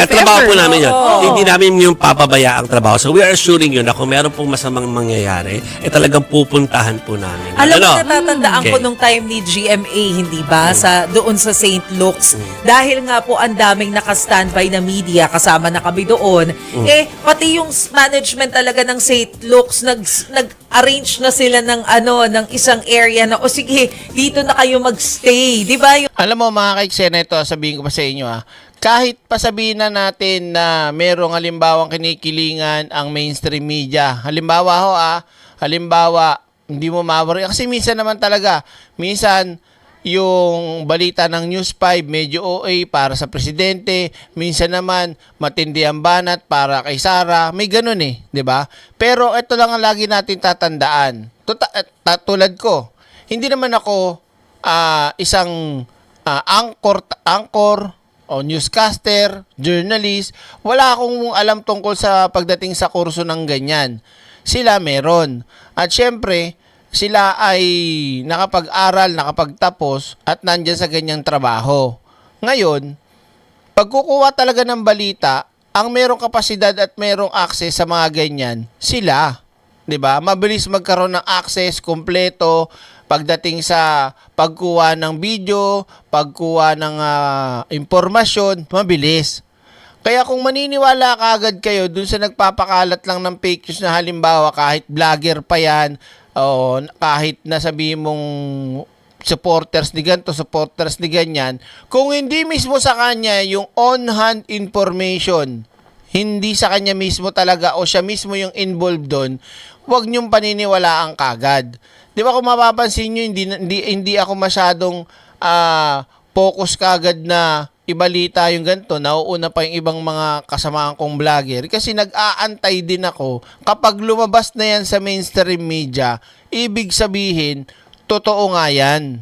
Trabaho po namin yun. Hindi namin yung papabaya ang trabaho. So, we are assuring you na kung meron pong masamang mangyayari, talagang pupuntahan po namin. Alam mo, natatandaan ko nung time ni GMA, hindi ba? Doon sa St. Luke's. Dahil nga po ang daming naka-standby na media, kasama na kami doon. Pati yung management talaga ng St. Luke's, nag-arrange na sila ng isang area na, sige, dito na kayo magstay. Di ba? Alam mo mga kaiksena, ito, sabihin ko pa sa inyo kahit pasabihin na natin na merong halimbawang kinikilingan ang mainstream media. Halimbawa, hindi mo mawari. Kasi minsan naman talaga, yung balita ng News 5 medyo OA para sa presidente, minsan naman matindi ang banat para kay Sara, may ganun di ba? Pero ito lang ang lagi natin tatandaan. Tulad ko, hindi naman ako isang anchor o newscaster, journalist, wala akong alam tungkol sa pagdating sa kurso ng ganyan. Sila meron. At syempre, sila ay nakapag-aral, nakapagtapos at nandyan sa ganyang trabaho. Ngayon, pagkukuha talaga ng balita, ang merong kapasidad at merong access sa mga ganyan, sila. 'Di ba? Mabilis magkaroon ng access kompleto pagdating sa pagkuha ng video, pagkuha ng impormasyon, mabilis. Kaya kung maniniwala kaagad kayo dun sa nagpapakalat lang ng fake news na halimbawa kahit vlogger pa yan, o kahit nasabihin mong supporters ni ganito, supporters ni ganyan, kung hindi mismo sa kanya yung on-hand information, hindi sa kanya mismo talaga o siya mismo yung involved doon, huwag niyong paniniwalaan kagad. Di ba kung mapapansin nyo, hindi ako masyadong focus kagad na ibalita yung ganito, nauuna pa yung ibang mga kasamahan kong vlogger kasi nag-aantay din ako kapag lumabas na yan sa mainstream media, ibig sabihin, totoo nga yan.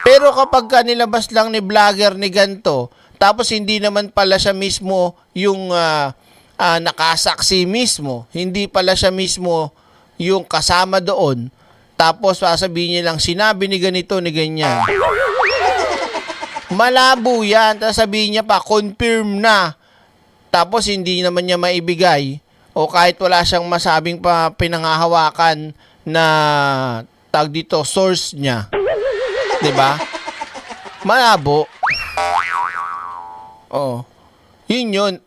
Pero kapag nilabas lang ni vlogger ni ganito, tapos hindi naman pala siya mismo yung nakasaksi mismo, hindi pala siya mismo yung kasama doon, tapos sasabihin niya lang, sinabi ni ganito, ni ganyan. Malabo yan. Tapos sabihin niya pa, confirm na. Tapos hindi naman niya maibigay. O kahit wala siyang masabing pa pinangahawakan na tag dito, source niya. 'Di ba? Malabo. Oo. Yun.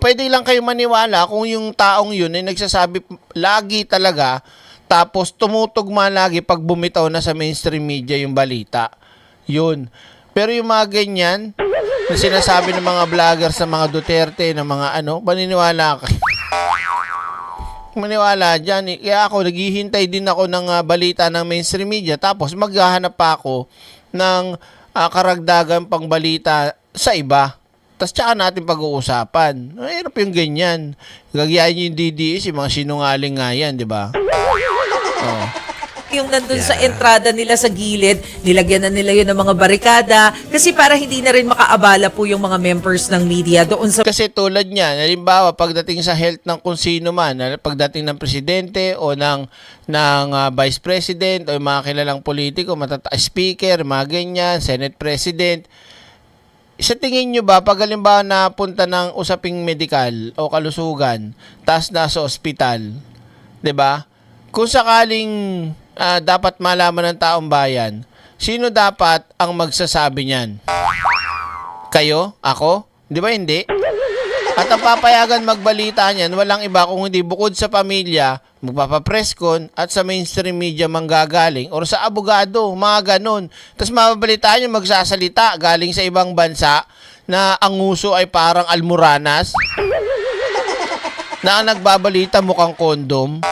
Pwede lang kayo maniwala kung yung taong yun ay nagsasabi lagi talaga, tapos tumutugma lagi pag bumitaw na sa mainstream media yung balita. Yun. Pero yung mga ganyan, na sinasabi ng mga vlogger sa mga Duterte, ng mga paniniwala kayo. Maniwala dyan. Kaya ako, naghihintay din ako ng balita ng mainstream media, tapos maghahanap pa ako ng karagdagan pang balita sa iba. Tapos tsaka natin pag-uusapan. Mahirap yung ganyan. Gagayain yung DDS, yung mga sinungaling nga yan, di ba? Oh. yung nandun sa entrada nila sa gilid, nilagyan na nila yun ng mga barikada kasi para hindi na rin makaabala po yung mga members ng media doon sa Kasi tulad niyan, halimbawa pagdating sa health ng kung sino man, pagdating ng presidente o ng vice president o yung mga kilalang politiko, speaker, mga ganyan, senate president. Sa tingin nyo ba, pag halimbawa napunta ng usaping medikal o kalusugan, tas nasa ospital, 'di ba? Kung sakaling dapat malaman ng taong bayan, sino dapat ang magsasabi niyan? Kayo? Ako? 'Di ba hindi? At ang papayagan magbalita niyan, walang iba kung hindi bukod sa pamilya, magpapapreskon at sa mainstream media manggagaling or sa abogado, mga ganun. Tapos mababalitaan niyo magsasalita galing sa ibang bansa na ang uso ay parang almoranas na ang nagbabalita mukhang kondom.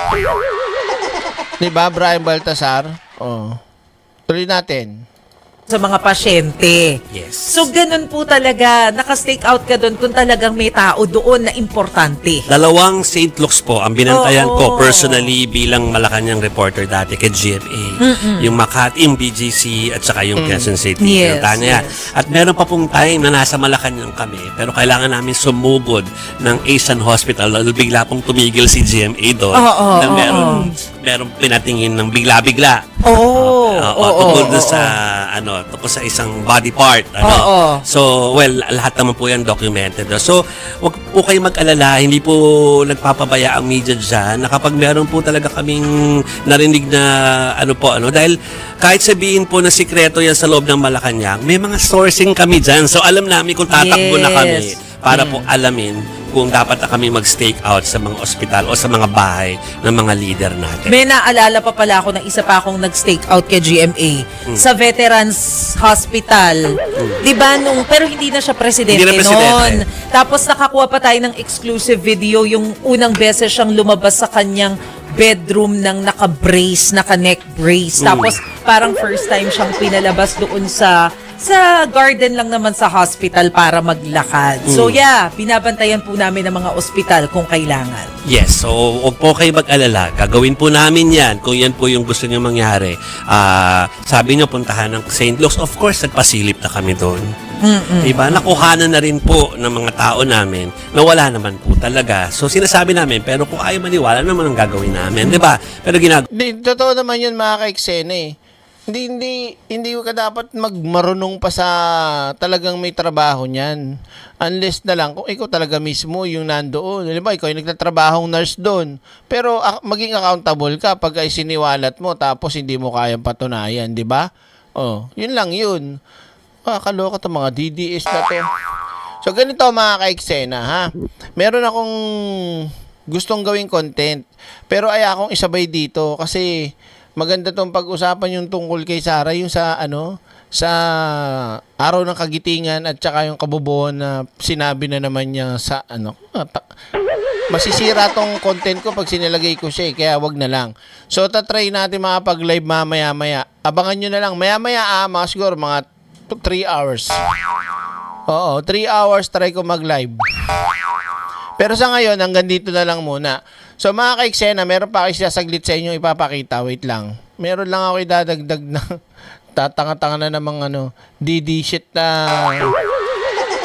Diba, Brian Baltasar? Oh. Tuloy natin. sa mga pasyente. Yes. So, ganun po talaga. Naka-stake out ka doon kung talagang may tao doon na importante. Dalawang St. Luke's po ang binantayan Oo. ko personally bilang Malacanang reporter dati kay GMA. Yung Makati, yung BGC at saka yung Quezon City. Yes, Pinuntahan niya yan. yes. At meron pa pong time na nasa Malacanang kami pero kailangan namin sumugod ng Asian Hospital dahil bigla pong tumigil si GMA doon. Oo, na oo, meron pinatingin ng bigla-bigla. Oo. Tungkol doon sa tungkol sa isang body part. Oo. So, well, lahat naman po yan documented. So, wag po kayo mag-alala. Hindi po nagpapabaya ang media dyan na kapag meron po talaga kaming narinig na dahil kahit sabihin po na sikreto yan sa loob ng Malacanang, may mga sourcing kami dyan. So, alam namin kung tatakbo na kami Yes. para po alamin kung dapat na kami mag-stake out sa mga ospital o sa mga bahay ng mga leader natin. May naalala pa pala ako ng isa pa akong nag-stake out kay GMA sa Veterans Hospital. 'Di ba pero hindi na siya presidente, Hindi na presidente. noon. Tapos nakakuha pa tayo ng exclusive video yung unang beses siyang lumabas sa kanyang bedroom ng naka-brace, naka-neck brace. Tapos parang first time siyang pinalabas doon sa garden lang naman sa hospital para maglakad. So yeah, binabantayan po namin ng mga ospital kung kailangan. Yes, so huwag po kayo mag-alala. Gagawin po namin yan kung yan po yung gusto niyo mangyari. Sabi niyo puntahan ng St. Luke's. Of course, nagpasilip na kami doon. Diba? Nakuhanan na rin po ng mga tao namin na wala naman po talaga. So sinasabi namin, pero kung ayaw maniwala naman ang gagawin namin. Diba? Pero Totoo naman yun mga ka-eksena eh. Hindi ka dapat magmarunong pa sa talagang may trabaho niyan. Unless na lang kung ikaw talaga mismo yung nandoon. Di ba, ikaw yung nagtatrabahong nurse doon. Pero maging accountable ka pag ay siniwalat mo tapos hindi mo kayang patunayan, di ba? Oh, yun lang yun. Kaloka to mga DDS na to. So ganito mga ka-eksena ha. Meron akong gustong gawing content. Pero ay akong isabay dito kasi maganda tong pag-usapan yung tungkol kay Sara, yung sa sa araw ng kagitingan at saka yung kabobohan na sinabi na naman niya sa masisira tong content ko pag sinilagay ko siya kaya wag na lang. So tatry natin mga pag-live mamaya-maya. Abangan nyo na lang. Maya-maya mga siguro mga 3 hours. Oo, 3 hours try ko mag-live. Pero sa ngayon, hanggang dito na lang muna. So mga ka-eksena, meron pa kayo sasaglit sa inyo ipapakita. Wait lang. Meron lang ako idadagdag na tatanga-tanga na namang DD shit na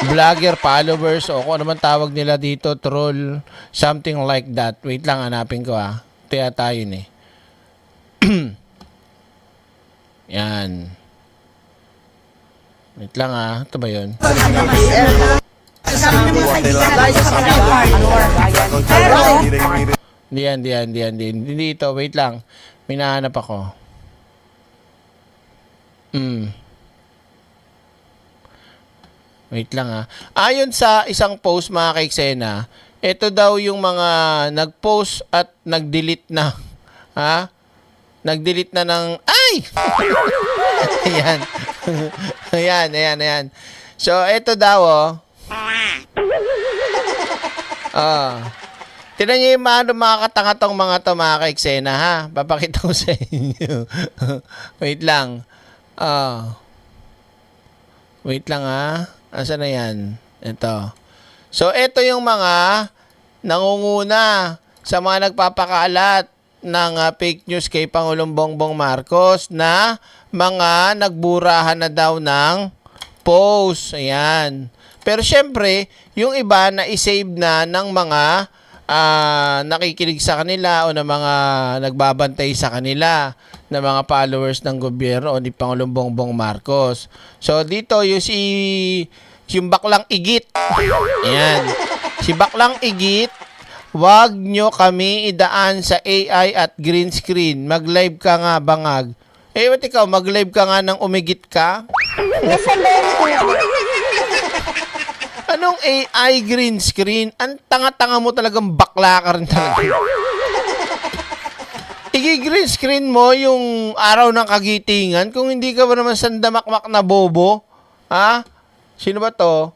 vlogger, followers, o kung ano man tawag nila dito, troll, something like that. Wait lang, hanapin ko Kaya tayo eh. Yan. Wait lang ito ba yun? Hindi ito. Wait lang. May nahanap ako. Wait lang Ayon sa isang post mga ka-eksena, ito daw yung mga nag-post at nag-delete na. Nag-delete na ng... Ay! Ayan. So, ito daw Tignan niyo yung mga katangatong mga to mga ka-eksena Papakita ko sa inyo. Wait lang. Wait lang Asan na yan? Ito. So, ito yung mga nangunguna sa mga nagpapakalat ng fake news kay Pangulong Bongbong Marcos na mga nagburahan na daw ng post. Ayan. Pero syempre, yung iba na isave na ng mga nakikinig sa kanila o ng mga nagbabantay sa kanila na mga followers ng gobyerno o ni Pangulong Bongbong Marcos. So dito yung baklang igit. Ayan. Si baklang igit, wag nyo kami idaan sa AI at green screen. Mag-live ka nga, bangag. Ba't ikaw, mag-live ka nga nang umigit ka? Anong AI green screen? Ang tanga-tanga mo talagang bakla ka rin talaga. I-green screen mo yung araw ng kagitingan kung hindi ka ba naman sandamakmak na bobo? Ha? Sino ba to?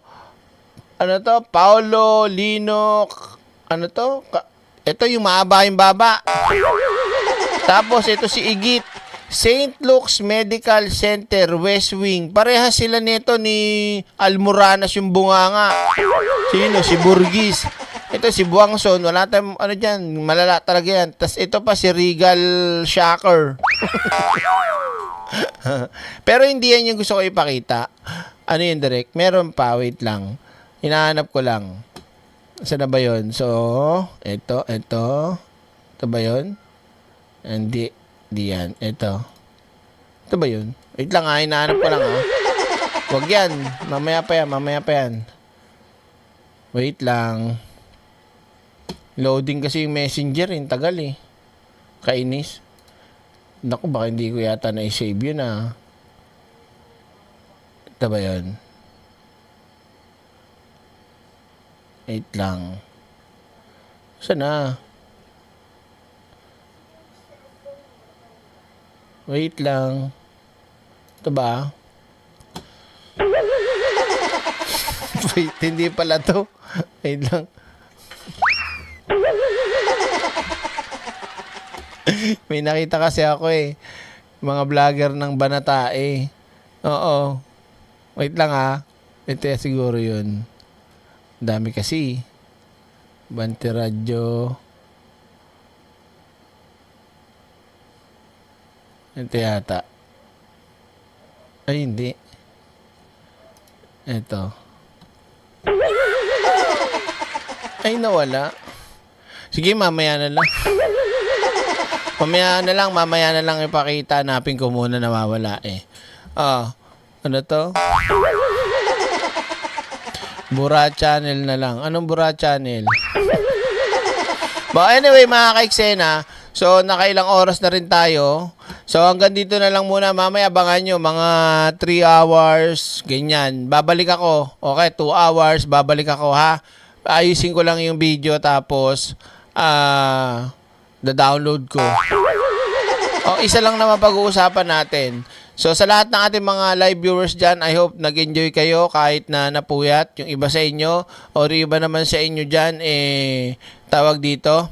Ano to? Paolo Lino. Ano to? Ito yung mahaba yung baba. Tapos ito si Igit. St. Luke's Medical Center, West Wing. Parehas sila nito ni Almoranas yung bunganga. Sino? Si Burgis. Ito si Buangson. Wala tayong ano dyan. Malala talaga yan. Tapos ito pa si Regal Shocker. Pero hindi yan yung gusto ko ipakita. Ano yun, direct? Meron pa. Wait lang. Hinahanap ko lang. Saan na ba yun? So, ito. Ito ba yun? Hindi yan. Ito ba yun? Wait lang ha. Hinahanap ko lang ha. Huwag yan. Mamaya pa yan. Wait lang. Loading kasi yung messenger. Yung tagal eh. Kainis. Naku, baka hindi ko yata na-save yun ha. Ito ba yun? Wait lang. Saan na? Wait lang. Ito ba? Wait, hindi pala to. Wait lang. May nakita kasi ako eh. Mga vlogger ng Banatae. Oo. Wait lang ha. Ito siguro yun. Dami kasi. Bante Radyo. Ito yata. Ay, hindi. Ito. Ay, nawala. Sige, mamaya na lang. Mamaya na lang ipakita. Hanapin ko muna na mawala eh. Ano to? Bura Channel na lang. Anong Bura Channel? But anyway, mga kaiksena, so nakailang oras na rin tayo. So hanggang dito na lang muna. Mamaya abangan nyo mga 3 hours, ganyan. Babalik ako. Okay, 2 hours, babalik ako ha. Ayusin ko lang yung video tapos da-download ko. Isa lang naman pag-uusapan natin. So sa lahat ng ating mga live viewers dyan, I hope nag-enjoy kayo kahit na napuyat yung iba sa inyo or iba naman sa inyo dyan tawag dito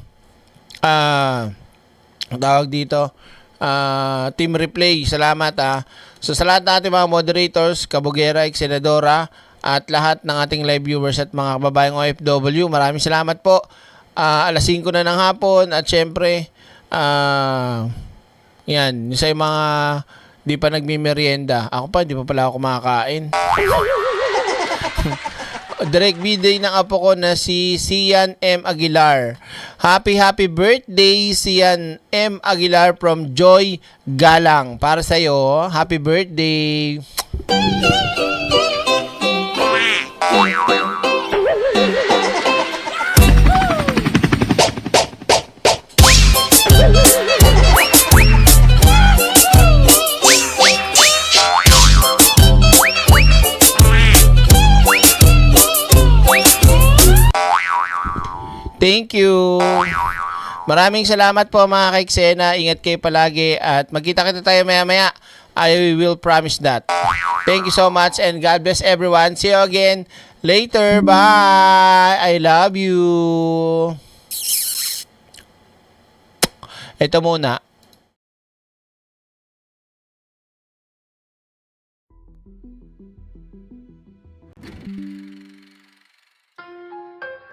Team Replay. Salamat So sa lahat ng ating mga moderators, Kabugera, Senadora at lahat ng ating live viewers at mga kababayang OFW, maraming salamat po. Alas 5 na ng hapon at syempre yan, sa mga di pa nagmimerienda. Ako pa, di pa pala ako kumakain. Direct birthday ng apo ko na si Sian M. Aguilar. Happy birthday, Sian M. Aguilar from Joy Galang. Para sa'yo, happy birthday. Thank you. Maraming salamat po mga kaiksena. Ingat kayo palagi at magkita-kita tayo maya-maya. I will promise that. Thank you so much and God bless everyone. See you again later. Bye. I love you. Ito muna.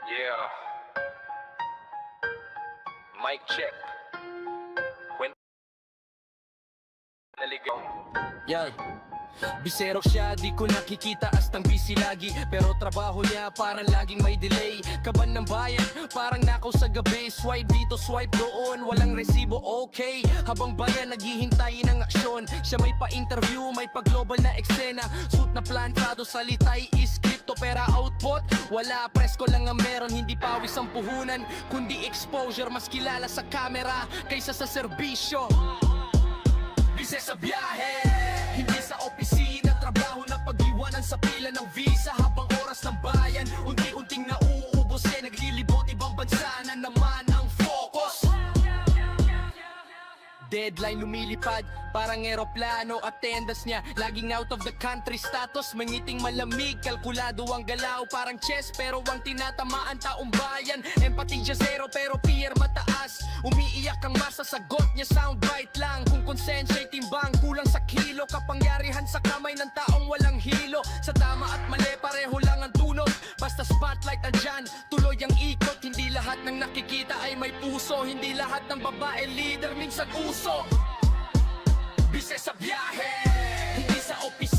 Yeah. Mic check. Yan. Bisero siya, di ko nakikita astang busy lagi. Pero trabaho niya parang laging may delay. Kaban ng bayan, parang nakaw sa gabi. Swipe dito, swipe doon, walang resibo, okay. Habang bayan naghihintay ng aksyon, siya may pa-interview, may pa-global na eksena. Suit na plantado, salitay is crypto, pera output wala, presko lang ang meron. Hindi pawis ang puhunan, kundi exposure. Mas kilala sa camera kaysa sa serbisyo. Busy sa biyahe, hindi sa opisina. Trabaho na pag-iwanan sa pila ng visa. Habang oras ng bayan, unti-unting nauubos. Naglilibot ibang bansa na naman ang focus. Deadline lumilipad, parang eroplano. Attendance niya, laging out of the country status. Mangiting malamig, kalkulado ang galaw. Parang chess, pero ang tinatamaan taong bayan. Empathy siya zero, pero fear mataas. Umiiyak ang masa, sagot niya soundbite lang. Kung konsensya timbang, kulang sa kilo. Kapangyarihan sa kamay ng taong walang hilo. Sa tama at mali, pareho lang ang tunod. Basta spotlight andyan, tuloy ang ikot. Hindi lahat ng nakikita ay may puso. Hindi lahat ng babae leader, minsan uso. Busy sa biyahe, hindi sa opisina.